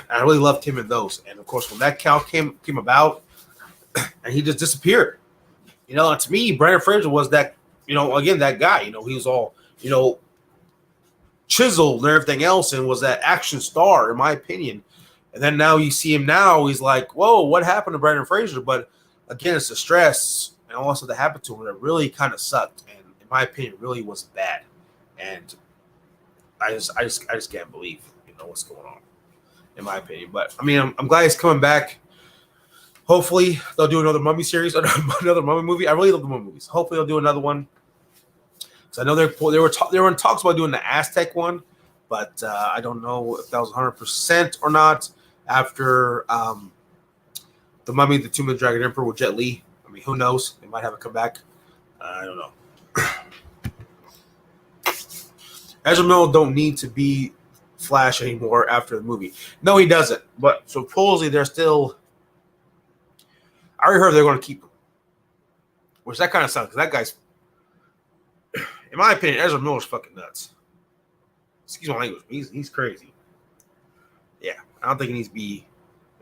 I really loved him in those. And of course, when that cow came about, and he just disappeared. And to me, Brandon Fraser was that, again, that guy. He was all, chiseled and everything else and was that action star, in my opinion. And then now you see him now, he's like, whoa, what happened to Brendan Fraser? But again, it's the stress and all that happened to him that really kind of sucked. And in my opinion, really was bad. And I just can't believe, what's going on, in my opinion. But I mean, I'm glad he's coming back. Hopefully they'll do another Mummy series, another Mummy movie. I really love the Mummy movies. Hopefully they'll do another one. So I know they were in talks about doing the Aztec one, but I don't know if that was 100% or not. After the Mummy, the Tomb of the Dragon Emperor with Jet Li, I mean, who knows? They might have it come back. I don't know. Ezra Miller don't need to be Flash anymore after the movie. No, he doesn't. But supposedly they're still. I already heard they're going to keep him, which that kind of sucks. That guy's, in my opinion, Ezra Miller's fucking nuts. Excuse my language. He's crazy. Yeah, I don't think he needs to be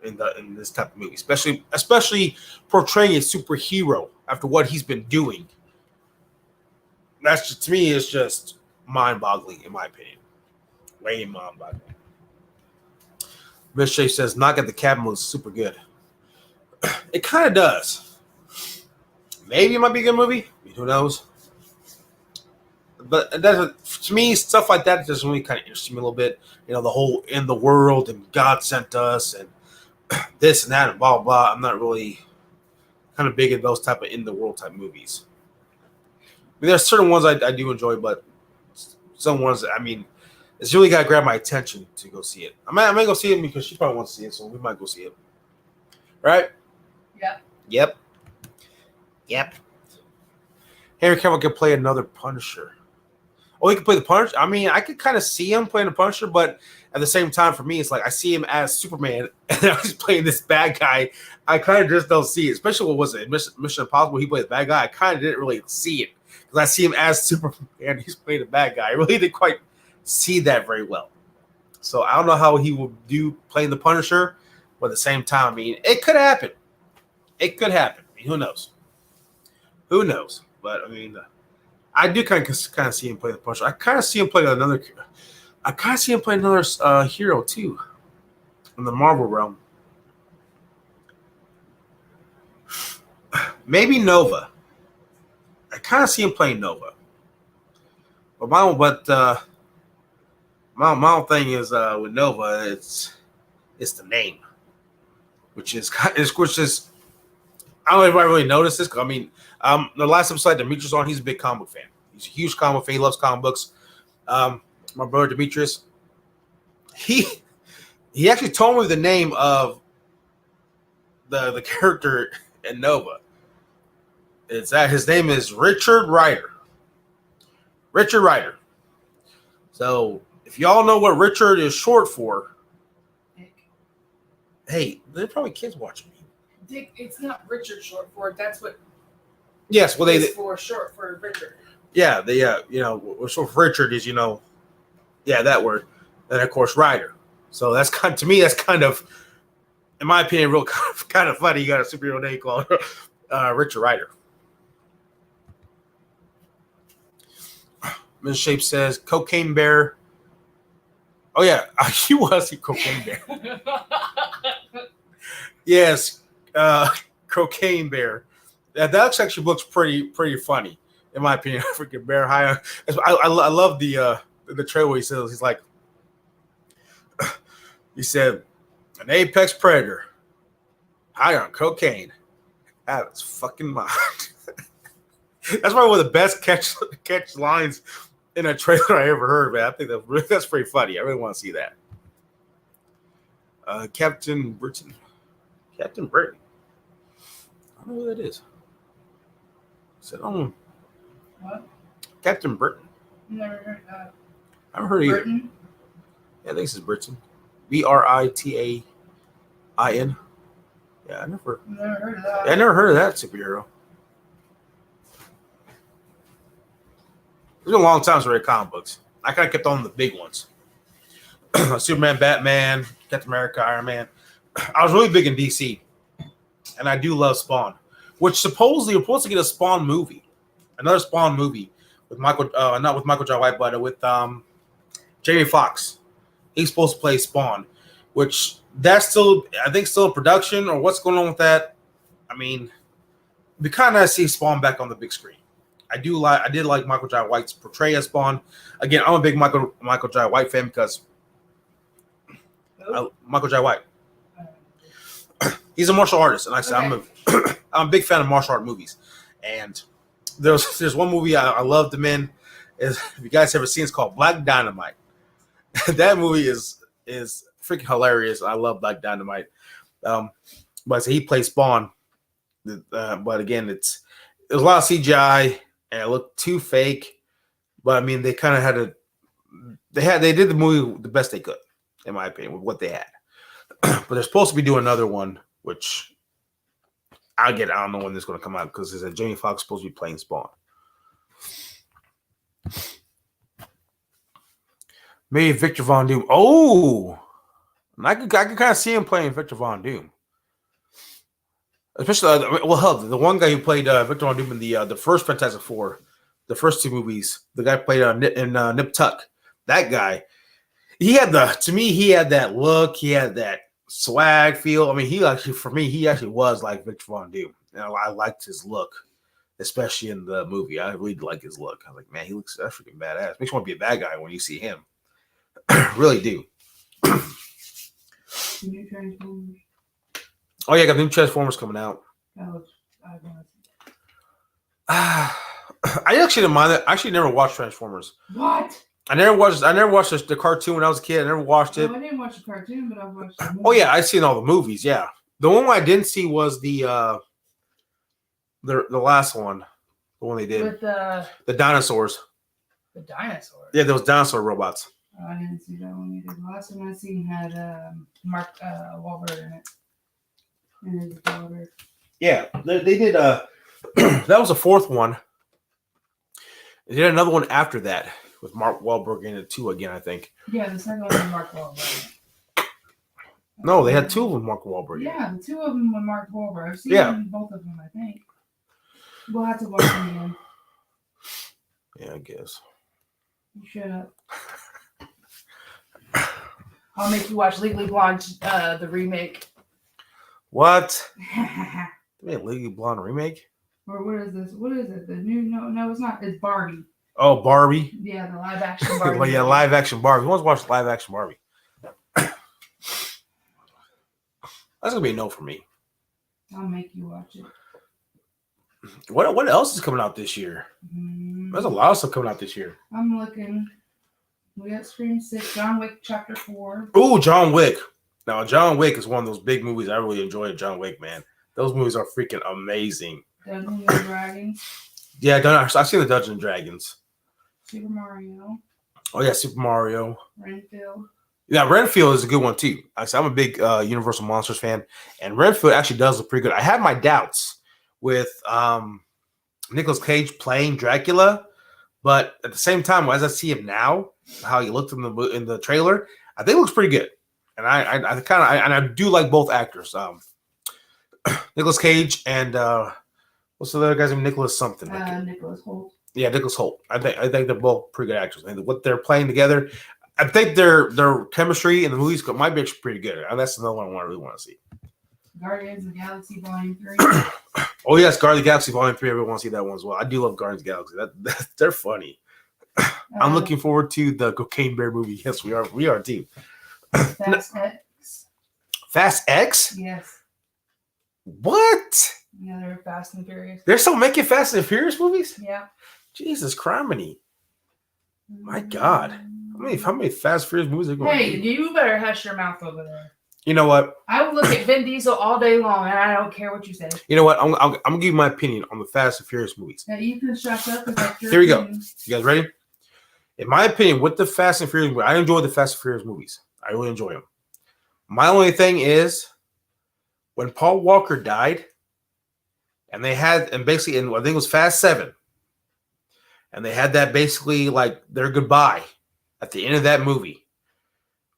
in this type of movie, especially portraying a superhero after what he's been doing. That's just, to me, is just mind-boggling, in my opinion. Way mind-boggling. Miss Shay says, "Knock at the Cabin" was super good. It kind of does. Maybe it might be a good movie. Who knows? But to me, stuff like that just really kind of interests me a little bit. The whole in the world and God sent us and this and that and blah, blah. I'm not really kind of big in those type of in the world type movies. I mean, there's certain ones I do enjoy, but some ones, I mean, it's really got to grab my attention to go see it. I might go see it because she probably wants to see it, so we might go see it. Right? Yep. Henry Cavill can play another Punisher. Oh, he can play the Punisher? I mean, I could kind of see him playing the Punisher, but at the same time, for me, it's like I see him as Superman, and now he's playing this bad guy. I kind of just don't see it. Especially what was it? Mission Impossible, he played the bad guy. I kind of didn't really see it because I see him as Superman, and he's playing the bad guy. I really didn't quite see that very well. So I don't know how he will do playing the Punisher, but at the same time, I mean, it could happen. It could happen. I mean, who knows? Who knows? But I mean, I do kind of see him play the Punisher. I kind of see him play another. I kind of see him play another hero too, in the Marvel realm. Maybe Nova. I kind of see him playing Nova. But my whole thing is with Nova, it's the name, which is I don't know if I really noticed this. I mean, the last episode Demetrius on, he's a big comic book fan. He's a huge comic fan. He loves comic books. My brother Demetrius, he actually told me the name of the character in Nova. It's that his name is Richard Rider. Richard Rider. So if y'all know what Richard is short for, Dick. Hey, there are probably kids watching me. Dick, it's not Richard short for it. That's what. Yes, well, short for Richard. Yeah, short for Richard is that word, and of course Rider. So that's to me that's kind of, in my opinion, real kind of funny. You got a superhero name called Richard Rider. Ms. Shape says Cocaine Bear. Oh yeah, he was a Cocaine Bear. Yes, Cocaine Bear. That actually looks pretty funny, in my opinion. Freaking Bear High. I love the trailer where he says, he's like, he said, an apex predator high on cocaine. That is fucking mine. That's probably one of the best catch lines in a trailer I ever heard, man. I think that's pretty funny. I really want to see that. Captain Britain. I don't know who that is. Said, what? Captain Britain. Never heard that. I haven't heard of Britain? Yeah, I think this is Britain. Britain. Yeah, I never heard of that. Yeah, I never heard of that superhero. It's been a long time since I read comic books. I kind of kept on the big ones. Superman, Batman, Captain America, Iron Man. I was really big in DC. And I do love Spawn. Which supposedly we're supposed to get a Spawn movie. Another Spawn movie with not with Michael J. White, but with John Jamie Foxx. He's supposed to play Spawn, which that's still, I think, still in production or what's going on with that. I mean, we kind of see Spawn back on the big screen. I did like Michael Jai White's portrayal of Spawn. Again, I'm a big Michael Jai White fan because Michael Jai White. He's a martial artist, and like I said, I'm a big fan of martial art movies. And there's one movie I loved him in. If you guys ever seen, it's called Black Dynamite. That movie is freaking hilarious. I love Black Dynamite. But he plays Spawn. But again, there's a lot of CGI and it looked too fake. But I mean, they kind of had they did the movie the best they could, in my opinion, with what they had. But they're supposed to be doing another one, which I don't know when this is going to come out because there's a Jamie Foxx supposed to be playing Spawn. Maybe Victor Von Doom. Oh, I could kind of see him playing Victor Von Doom. Especially, the one guy who played Victor Von Doom in the first Fantastic Four, the first two movies, the guy played in Nip Tuck. That guy, he had that look, he had that swag feel. I mean, he actually was like Victor Von Doom. And I liked his look, especially in the movie. I really like his look. I was like, man, that's freaking badass. Makes you want to be a bad guy when you see him. Really do. New Transformers. Oh yeah, got new Transformers coming out. I actually didn't mind that. I actually never watched Transformers. What? I never watched the cartoon when I was a kid. I never watched it. I didn't watch the cartoon, but I watched the movie. Oh yeah, I've seen all the movies. Yeah, the one I didn't see was the last one, the one they did with the dinosaurs. The dinosaurs. Yeah, those dinosaur robots. I didn't see that one either. The last one I seen had Mark Wahlberg in it. And his daughter. Yeah, they did. That was the fourth one. They did another one after that with Mark Wahlberg in it too. Again, I think. Yeah, the second one was Mark Wahlberg. No, they had two of them. Mark Wahlberg. Yeah, the two of them were Mark Wahlberg. I've seen both of them. I think we'll have to watch them again. Yeah, I guess. You shut up. I'll make you watch Legally Blonde, the remake. What? Legally Blonde remake? Or what is this? What is it? The new? No, it's not. It's Barbie. Oh, Barbie. Yeah, the live action Barbie. Well, yeah, live action Barbie. Who wants to watch live action Barbie? That's gonna be a no for me. I'll make you watch it. What else is coming out this year? There's a lot of stuff coming out this year. I'm looking. We got Scream 6, John Wick Chapter 4. Ooh, John Wick. Now, John Wick is one of those big movies. I really enjoy John Wick, man. Those movies are freaking amazing. Dungeons and Dragons. Yeah, I've seen the Dungeons and Dragons. Super Mario. Oh, yeah, Super Mario. Renfield. Yeah, Renfield is a good one, too. I'm a big Universal Monsters fan, and Renfield actually does look pretty good. I had my doubts with Nicolas Cage playing Dracula, but at the same time, as I see him now, how he looked in the trailer, I think it looks pretty good. And I do like both actors, Nicolas Cage and what's the other guy's name? Nicholas something. Nicholas Hoult. Yeah, Nicholas Hoult. I think they're both pretty good actors. I think what they're playing together, I think their chemistry in the movies might be actually pretty good. And that's another one I really want to see. Guardians of the Galaxy Volume 3. Oh yes, Guardians of the Galaxy Volume 3. Everyone want to see that one as well. I do love Guardians of the Galaxy. They're funny. I'm looking forward to the Cocaine Bear movie. Yes, we are. We are too. Fast X. Fast X? Yes. What? Yeah, they're Fast and Furious. They're still making Fast and Furious movies? Yeah. Jesus criminy. My God. How many Fast and Furious movies are going to be? You better hush your mouth over there. You know what? I will look at Vin Diesel all day long, and I don't care what you say. You know what? I'm going to give you my opinion on the Fast and Furious movies. Now, you can shut up. Here we go. You guys ready? In my opinion, with the Fast and Furious movies, I enjoy the Fast and Furious movies. I really enjoy them. My only thing is, when Paul Walker died, and they had, and basically, I think it was Fast 7, and they had that basically like their goodbye at the end of that movie,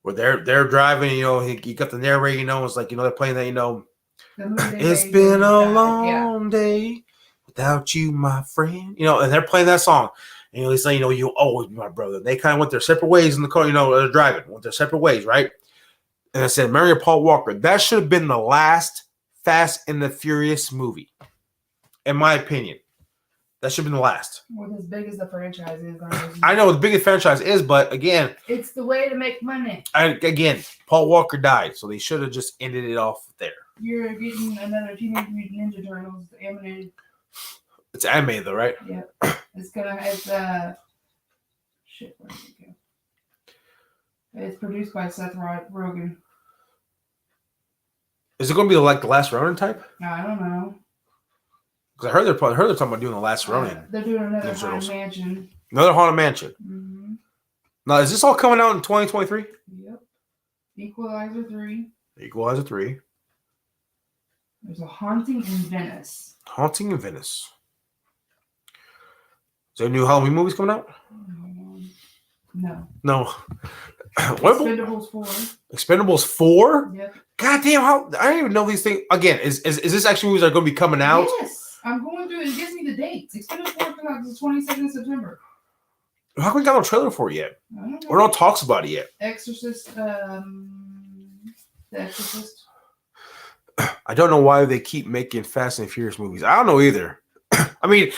where they're driving, you got the narrator, it's like, they're playing that, it's been a long day without you, my friend, and they're playing that song. And he's saying, you'll always be my brother. They kind of went their separate ways in the car, they're driving, went their separate ways, right? And I said, Mary Paul Walker, that should have been the last Fast and the Furious movie, in my opinion. That should have been the last. Well, as big as the franchise is. I know the biggest franchise is, but again, it's the way to make money. Again, Paul Walker died, so they should have just ended it off there. You're getting another Teenage Mutant Ninja Turtles animated. It's animated though, right? Yeah. It's shit, where did it go? It's produced by Seth Rogen. Is it going to be like the Last Ronin type? I don't know. Because I heard they're talking about doing the Last Ronin. They're doing another Haunted Mansion. Another Haunted Mansion. Mm-hmm. Now, is this all coming out in 2023? Yep. Equalizer 3. Equalizer 3. There's a Haunting in Venice. Haunting in Venice. Is there new Halloween movies coming out? No. Expendables 4. Expendables 4? Yep. God damn, I don't even know these things. Again, is this actually movies that are going to be coming out? Yes. I'm going through and it gives me the dates. Expendables 4 comes out the 22nd of September. How come we got no trailer for it yet? I don't know. Or no talks about it yet? Exorcist. The Exorcist. I don't know why they keep making Fast and Furious movies. I don't know either. I mean,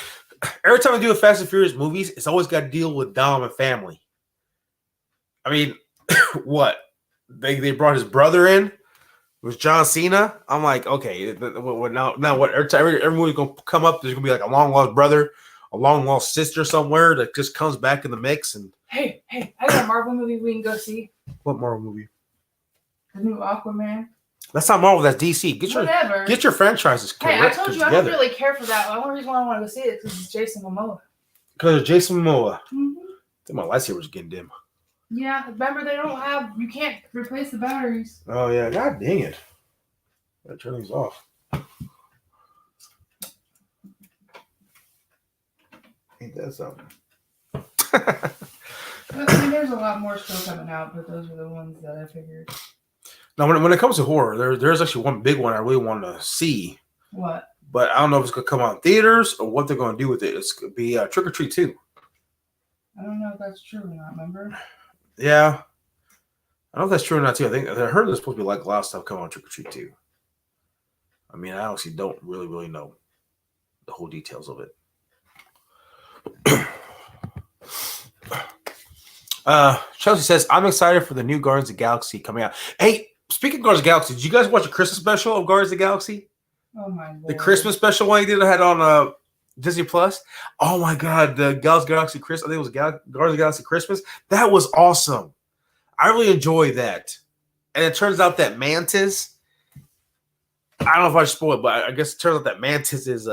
every time I do a Fast and Furious movies, it's always got to deal with Dom and family. I mean, what? They brought his brother in with John Cena. I'm like, okay, now what? Every movie's gonna come up. There's gonna be like a long lost brother, a long lost sister somewhere that just comes back in the mix. And hey, I got a Marvel movie we can go see. What Marvel movie? The new Aquaman. That's not Marvel. That's DC. Get your franchises. Hey, I told you I don't really care for that. The only reason why I want to go see it is because it's Jason Momoa. Because of Jason Momoa. Mm-hmm. I think my lightsaber's getting dim. Yeah, remember you can't replace the batteries. Oh yeah, god dang it. Gotta turn these off. Ain't that something? I mean, there's a lot more still coming out, but those are the ones that I figured. Now, when it comes to horror, there's actually one big one I really want to see. What? But I don't know if it's going to come out in theaters or what they're going to do with it. It's going to be Trick or Treat 2. I don't know if that's true or not, remember? Yeah. I don't know if that's true or not, too. I heard there's supposed to be like a lot of stuff coming on Trick or Treat 2. I mean, I honestly don't really know the whole details of it. Chelsea says, I'm excited for the new Guardians of the Galaxy coming out. Hey, speaking of Guardians of the Galaxy, did you guys watch the Christmas special of Guardians of the Galaxy? Oh my Lord. The Christmas special one they had on Disney Plus. Oh my God, the Guardians of the Galaxy Christmas. I think it was Guardians of the Galaxy Christmas. That was awesome. I really enjoyed that. And it turns out that Mantis, I don't know if I should spoil it, but I guess it turns out that Mantis is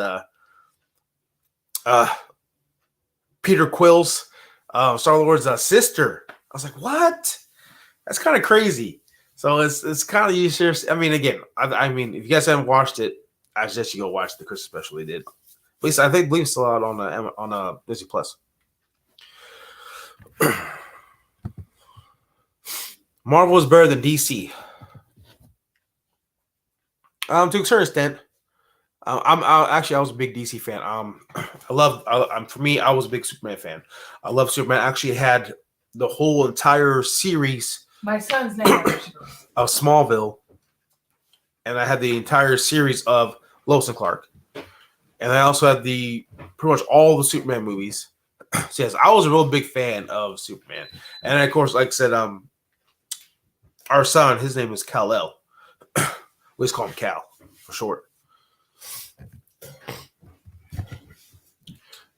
Peter Quill's Star-Lord's sister. I was like, what? That's kind of crazy. So it's kind of easier. I mean, again, I mean, if you guys haven't watched it, I suggest you go watch the Christmas special they did. At least I believe it's still out on Disney Plus. Marvel is better than DC. To a certain extent. I was a big DC fan. For me, I was a big Superman fan. I love Superman. I actually had the whole entire series. My son's name of Smallville, and I had the entire series of Lois and Clark, and I also had pretty much all the Superman movies. So yes, I was a real big fan of Superman, and of course, like I said, our son, his name is Kal-El. We just call him Cal for short.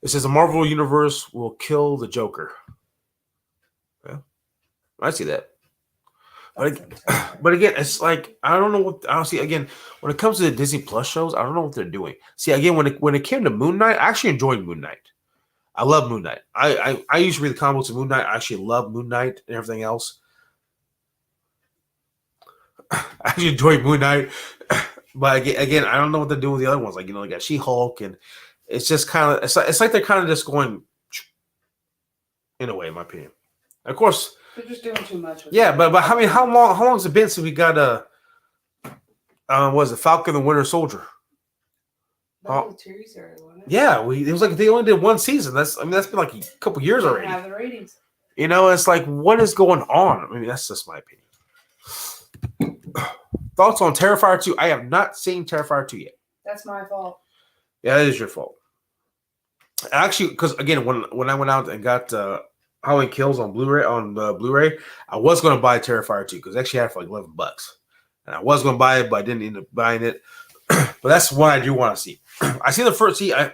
It says the Marvel Universe will kill the Joker. Yeah, I see that. But again, it's like I don't know what. Honestly, again, when it comes to the Disney Plus shows, I don't know what they're doing. See, again, when it came to Moon Knight, I actually enjoyed Moon Knight. I love Moon Knight. I used to read the comic books of Moon Knight. I actually love Moon Knight and everything else. I actually enjoyed Moon Knight, but again, I don't know what they're doing with the other ones. Like they got She-Hulk, and it's just kind of it's like they're kind of just going in a way, in my opinion. Of course. They're just doing too much. Yeah, but I mean, how long has it been since we got was it Falcon and Winter Soldier? That was 2 years ago, wasn't Yeah, it was like they only did one season. That's been like a couple years already. Have the ratings. It's like, what is going on? I mean, that's just my opinion. Thoughts on Terrifier 2? I have not seen Terrifier 2 yet. That's my fault. Yeah, that is your fault. Actually, because again, when I went out and got Halloween Kills on Blu-ray, I was going to buy Terrifier 2 because I actually had it for like $11, and I was going to buy it, but I didn't end up buying it. But that's one I do want to see. I seen the first. I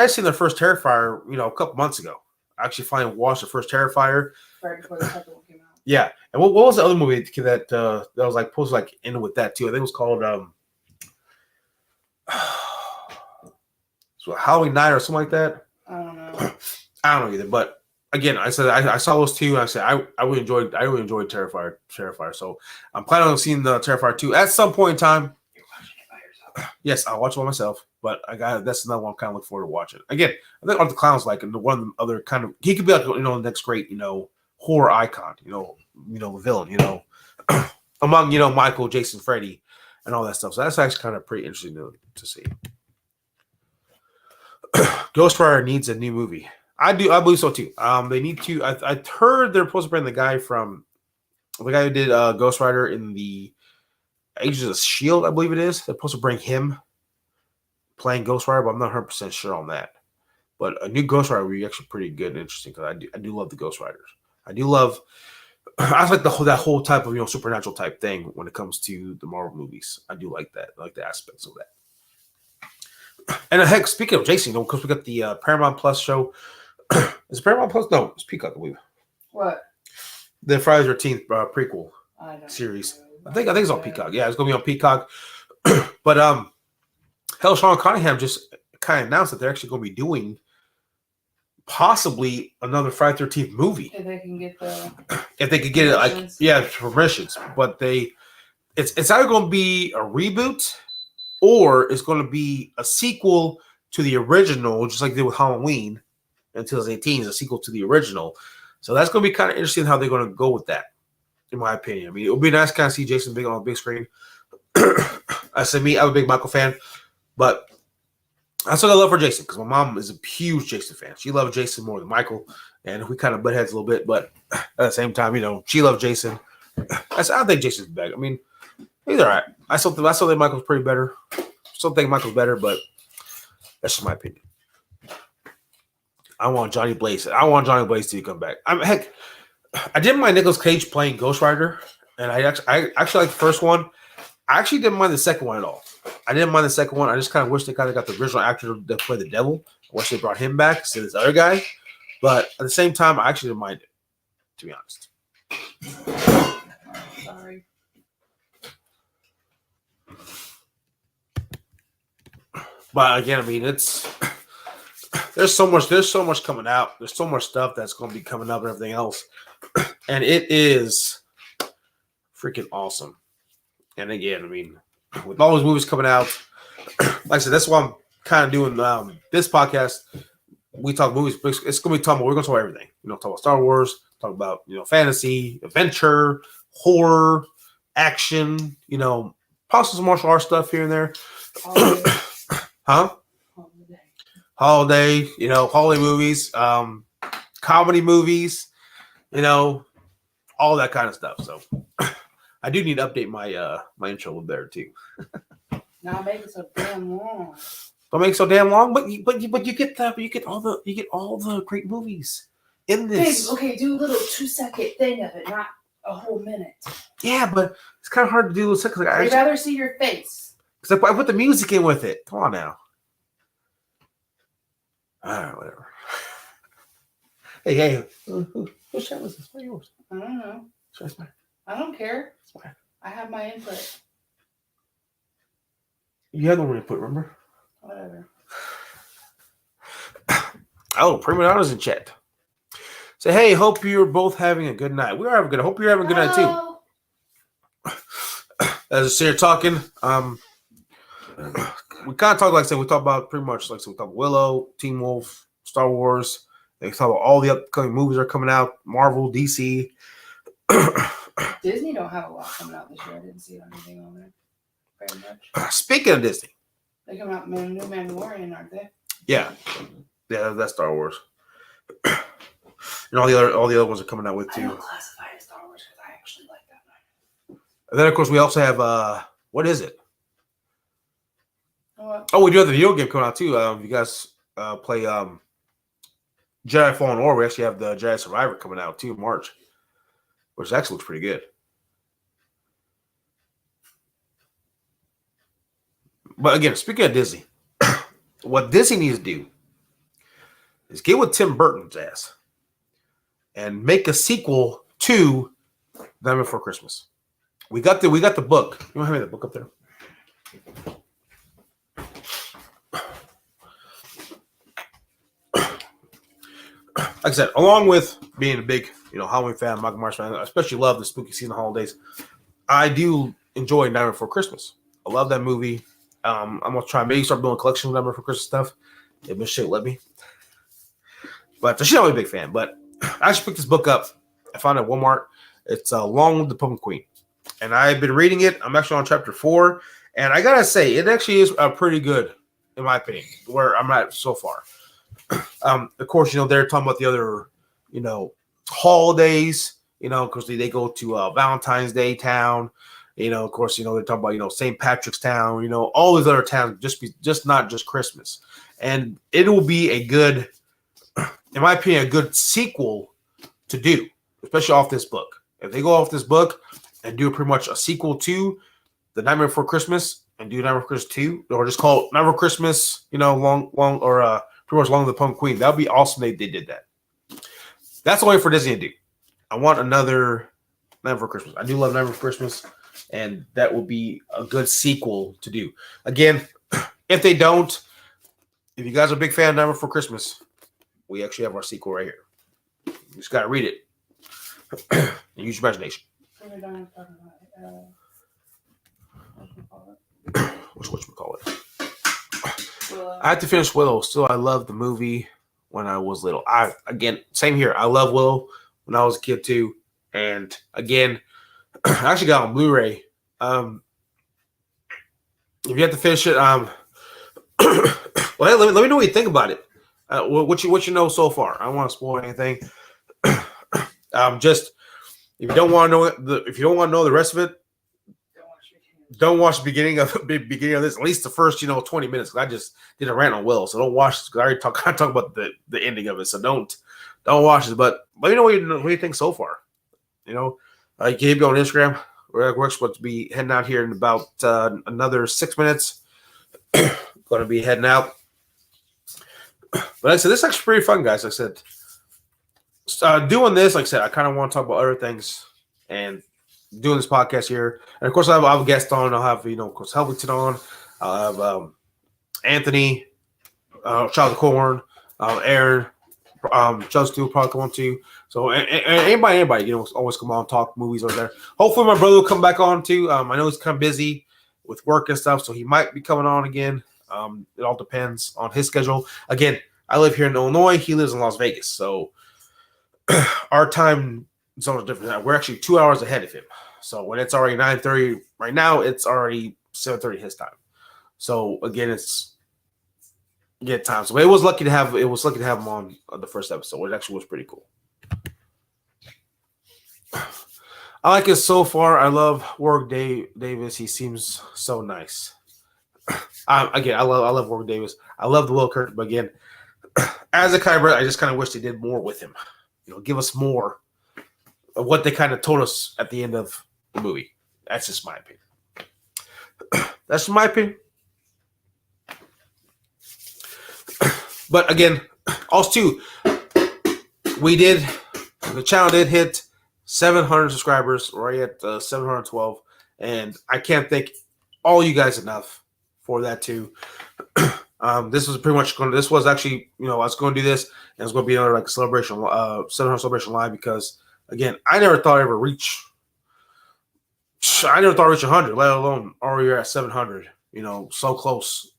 seen the first Terrifier, a couple months ago. I actually finally watched the first Terrifier. Right before the second one came out. Yeah, and what was the other movie that was like supposed to like end with that too? I think it was called so Halloween Night or something like that. I don't know. I don't know either. But again, I said I saw those two, and I said I really enjoyed Terrifier. So I'm planning on seeing the Terrifier 2 at some point in time. You're watching it by yourself. Yes, I'll watch it by myself. But that's another one I'm kind of looking forward to watching. Again, I think Art the Clown's like one of the other kind of, he could be like the next great horror icon, the villain, among Michael, Jason, Freddy, and all that stuff. So that's actually kind of pretty interesting to see. Ghost Rider needs a new movie. I believe so too. They need to. I heard they're supposed to bring the guy who did Ghost Rider in the Agents of S.H.I.E.L.D., I believe it is. They're supposed to bring him playing Ghost Rider, but I'm not 100% sure on that. But a new Ghost Rider would be actually pretty good and interesting because I do love the Ghost Riders. I like that whole type of supernatural type thing when it comes to the Marvel movies. I do like that. I like the aspects of that. And heck, speaking of Jason, because we got the Paramount Plus show. Is it Paramount Plus? No, it's Peacock, I believe. What? The Friday the 13th prequel series. I think it's on Peacock. Yeah, it's gonna be on Peacock. But hell, Sean Cunningham just kind of announced that they're actually going to be doing possibly another Friday the 13th movie. If they can get it, permissions. But it's either going to be a reboot or it's going to be a sequel to the original, just like they did with Halloween in 2018, is a sequel to the original. So that's going to be kind of interesting how they're going to go with that, in my opinion. I mean, it would be nice to kind of see Jason big on a big screen. I'm a big Michael fan. But I still got love for Jason because my mom is a huge Jason fan. She loves Jason more than Michael, and we kind of butt heads a little bit. But at the same time, she loves Jason. I don't think Jason's bad. I mean, he's all right. I still think Michael's pretty better. Still think Michael's better, but that's just my opinion. I want Johnny Blaze to come back. Heck, I didn't mind Nicolas Cage playing Ghost Rider, and I actually like the first one. I actually didn't mind the second one at all. I didn't mind the second one. I just kind of wish they kind of got the original actor that played the devil. I wish they brought him back instead of this other guy. But at the same time, I actually didn't mind it, to be honest. Sorry. But again, I mean, there's so much coming out. There's so much stuff that's going to be coming up and everything else. And it is freaking awesome. And again, I mean, with all those movies coming out, like I said, that's why I'm kind of doing this podcast. We talk movies, but it's going to be talking. We're going to talk about everything. Talk about Star Wars, talk about fantasy, adventure, horror, action. Possibly some martial arts stuff here and there. Huh? Holiday. Holiday movies, comedy movies. All that kind of stuff. So. I do need to update my my intro a little better too. Not make it so damn long. Don't make it so damn long, but you get all the great movies in this. Babe, okay, do a little 2-second thing of it, not a whole minute. Yeah, but it's kind of hard to do. I'd rather see your face. Because I put the music in with it. Come on now. All right, whatever. Hey, whose shot was this? What's yours? I don't know. It's mine. I don't care. I have my input. You had no input, remember? Whatever. Oh, Prima Donna's in chat. Say, hey, hope you're both having a good night. We are having good. Hope you're having a good night too. As I sit here talking, we kind of talk like I said. We talk about pretty much like I said, we talk about Willow, Teen Wolf, Star Wars. They talk about all the upcoming movies that are coming out. Marvel, DC. Disney don't have a lot coming out this year. I didn't see anything on there very much. Speaking of Disney, They come out new Mandalorian, aren't they? Yeah, that's Star Wars. And all the other ones are coming out with too. I don't classify it as Star Wars because I actually like that one. And then of course we also have what is it? What? Oh, we do have the video game coming out too. If you guys play Jedi Fallen Order, we actually have the Jedi Survivor coming out too in March, which actually looks pretty good. But again, speaking of Disney, what Disney needs to do is get with Tim Burton's ass and make a sequel to Nightmare Before Christmas. We got the book. You want to have the book up there? Like I said, along with being a big, Halloween fan, Michael Myers fan, I especially love the spooky season holidays. I do enjoy Nightmare Before Christmas. I love that movie. I'm gonna try maybe start building a collection of Nightmare Before Christmas stuff if Miss Shit let me. But she's not a big fan. But I actually picked this book up. I found it at Walmart. It's Long Live the Pumpkin Queen, and I've been reading it. I'm actually on chapter 4, and I gotta say, it actually is pretty good in my opinion. Where I'm at so far. Of course, they're talking about the other, holidays, because they go to Valentine's Day town, of course, they're talking about, St. Patrick's Town, all these other towns, just not just Christmas. And it will be a good, in my opinion, a good sequel to do, especially off this book. If they go off this book and do pretty much a sequel to The Nightmare Before Christmas and do Nightmare Before Christmas 2, or just call it Nightmare Before Christmas, pretty much Long Live the Pumpkin Queen. That would be awesome if they did that. That's the way for Disney to do. I want another Nightmare Before Christmas. I do love Nightmare Before Christmas, and that would be a good sequel to do. Again, if they don't, if you guys are a big fan of Nightmare Before Christmas, we actually have our sequel right here. You just got to read it and use your imagination. Whatchamacallit? I had to finish Willow. Still, I love the movie when I was little. Same here. I love Willow when I was a kid too. And again, I actually got on Blu-ray. If you have to finish it, well, let me know what you think about it. What you know so far. I don't want to spoil anything. Just if you don't want to know the rest of it, don't watch the beginning of this. At least the first 20 minutes. I just did a rant on Will, so don't watch this because I already talk about the ending of it. So don't watch it. But let me know what you think so far. You can hit me on Instagram. We're supposed to be heading out here in about another 6 minutes. Going to be heading out. But like I said, this is actually pretty fun, guys. Like I said, doing this, like I said, I kind of want to talk about other things and doing this podcast here. And of course, I'll have a guest on. I'll have, of course, Helvington on. I'll have Anthony, Charlie Corn, Aaron, Justin will probably come on too. So anybody, always come on and talk movies over there. Hopefully, my brother will come back on too. I know he's kind of busy with work and stuff, so he might be coming on again. It all depends on his schedule. Again, I live here in Illinois. He lives in Las Vegas, so our time zone is different. We're actually 2 hours ahead of him. So when it's already 9:30 right now, it's already 7:30 his time. So again, it's get time. So it was lucky to have him on the first episode, which actually was pretty cool. I like it so far. I love Warwick Davis. He seems so nice. Again, I love Warwick Davis. I love the Will Curtin, but again, as a Kyber, I just kind of wish they did more with him. Give us more of what they kind of told us at the end of the movie. That's just my opinion. That's my opinion. But again, also too, the channel did hit 700 subscribers. We're at 712, and I can't thank all you guys enough for that too. This was pretty much this was actually, I was going to do this, and it's going to be another like celebration, 700 celebration live, because again, I never thought I'd ever reach 100, let alone already at 700, so close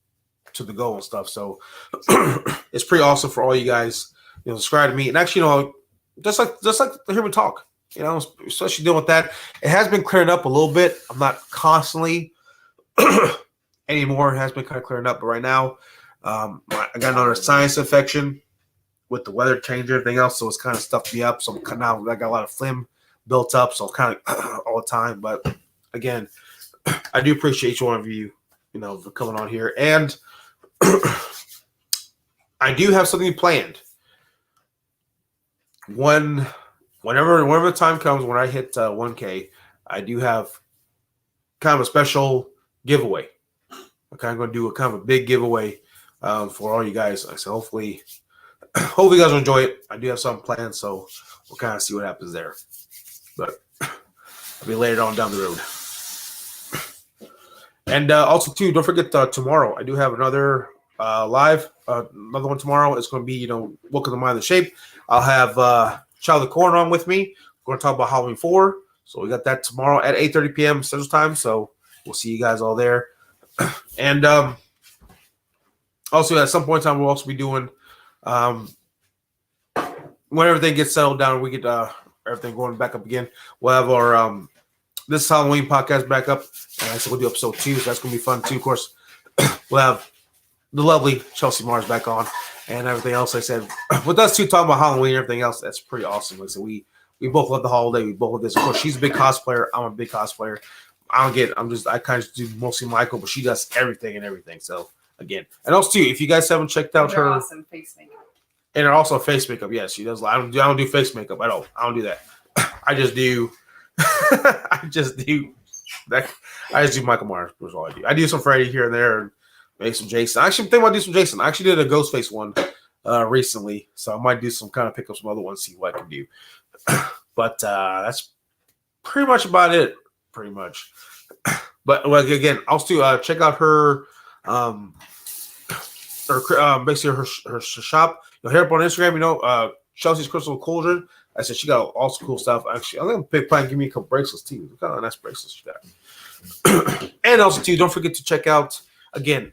to the goal and stuff. So it's pretty awesome for all you guys, subscribe to me. And actually, just like to hear me talk, especially dealing with that. It has been clearing up a little bit. I'm not constantly anymore. It has been kind of clearing up, but right now, I got another sinus infection with the weather change and everything else, so it's kind of stuffed me up. So now I got a lot of phlegm built up, so kind of all the time. But again, I do appreciate each one of you, for coming on here, and I do have something planned. Whenever the time comes when I hit 1K, I do have kind of a special giveaway. I'm kind of going to do a kind of a big giveaway for all you guys. So hopefully you guys will enjoy it. I do have something planned, so we'll kind of see what happens there. But I'll be later on down the road. And also, too, don't forget tomorrow. I do have another live, another one tomorrow. It's going to be, Welcome to Mind the Shape. I'll have Child of the Corn on with me. We're going to talk about Halloween 4. So we got that tomorrow at 8:30 p.m. Central Time. So we'll see you guys all there. And also, at some point in time, we'll also be doing, when everything gets settled down, we get everything going back up again. We'll have our this Halloween podcast back up. And I said we'll do episode 2. So that's going to be fun, too. Of course, we'll have the lovely Chelsea Mars back on and everything else. I said, with us two talking about Halloween and everything else, that's pretty awesome. Like I said, we both love the holiday. We both love this. Of course, she's a big cosplayer. I'm a big cosplayer. I kind of do mostly Michael, but she does everything. So again, and also too, if you guys haven't checked out her awesome face makeup, and also face makeup, yes, she does. I don't do face makeup at all. I don't do that. I just do that. I just do Michael Myers. That's all I do. I do some Freddy here and there, and maybe some Jason. I actually think I might do some Jason. I actually did a Ghostface one recently, so I might do some kind of pick up some other ones, see what I can do. But that's pretty much about it. Pretty much. But again, also check out her basically her shop. Hit her up on Instagram. Chelsea's Crystal Cauldron. I said she got all some cool stuff. Actually, I'm gonna plan to give me a couple bracelets too. What kind of nice bracelets she got. And also too, don't forget to check out again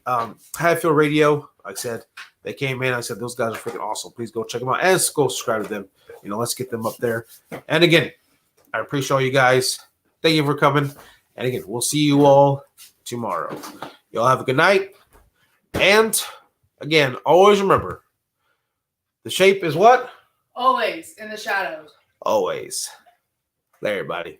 Hatfield Radio. Like I said, they came in. I said those guys are freaking awesome. Please go check them out and go subscribe to them. Let's get them up there. And again, I appreciate all you guys. Thank you for coming. And again, we'll see you all tomorrow. Y'all have a good night. And again, always remember, the shape is what? Always in the shadows. Always. There, everybody.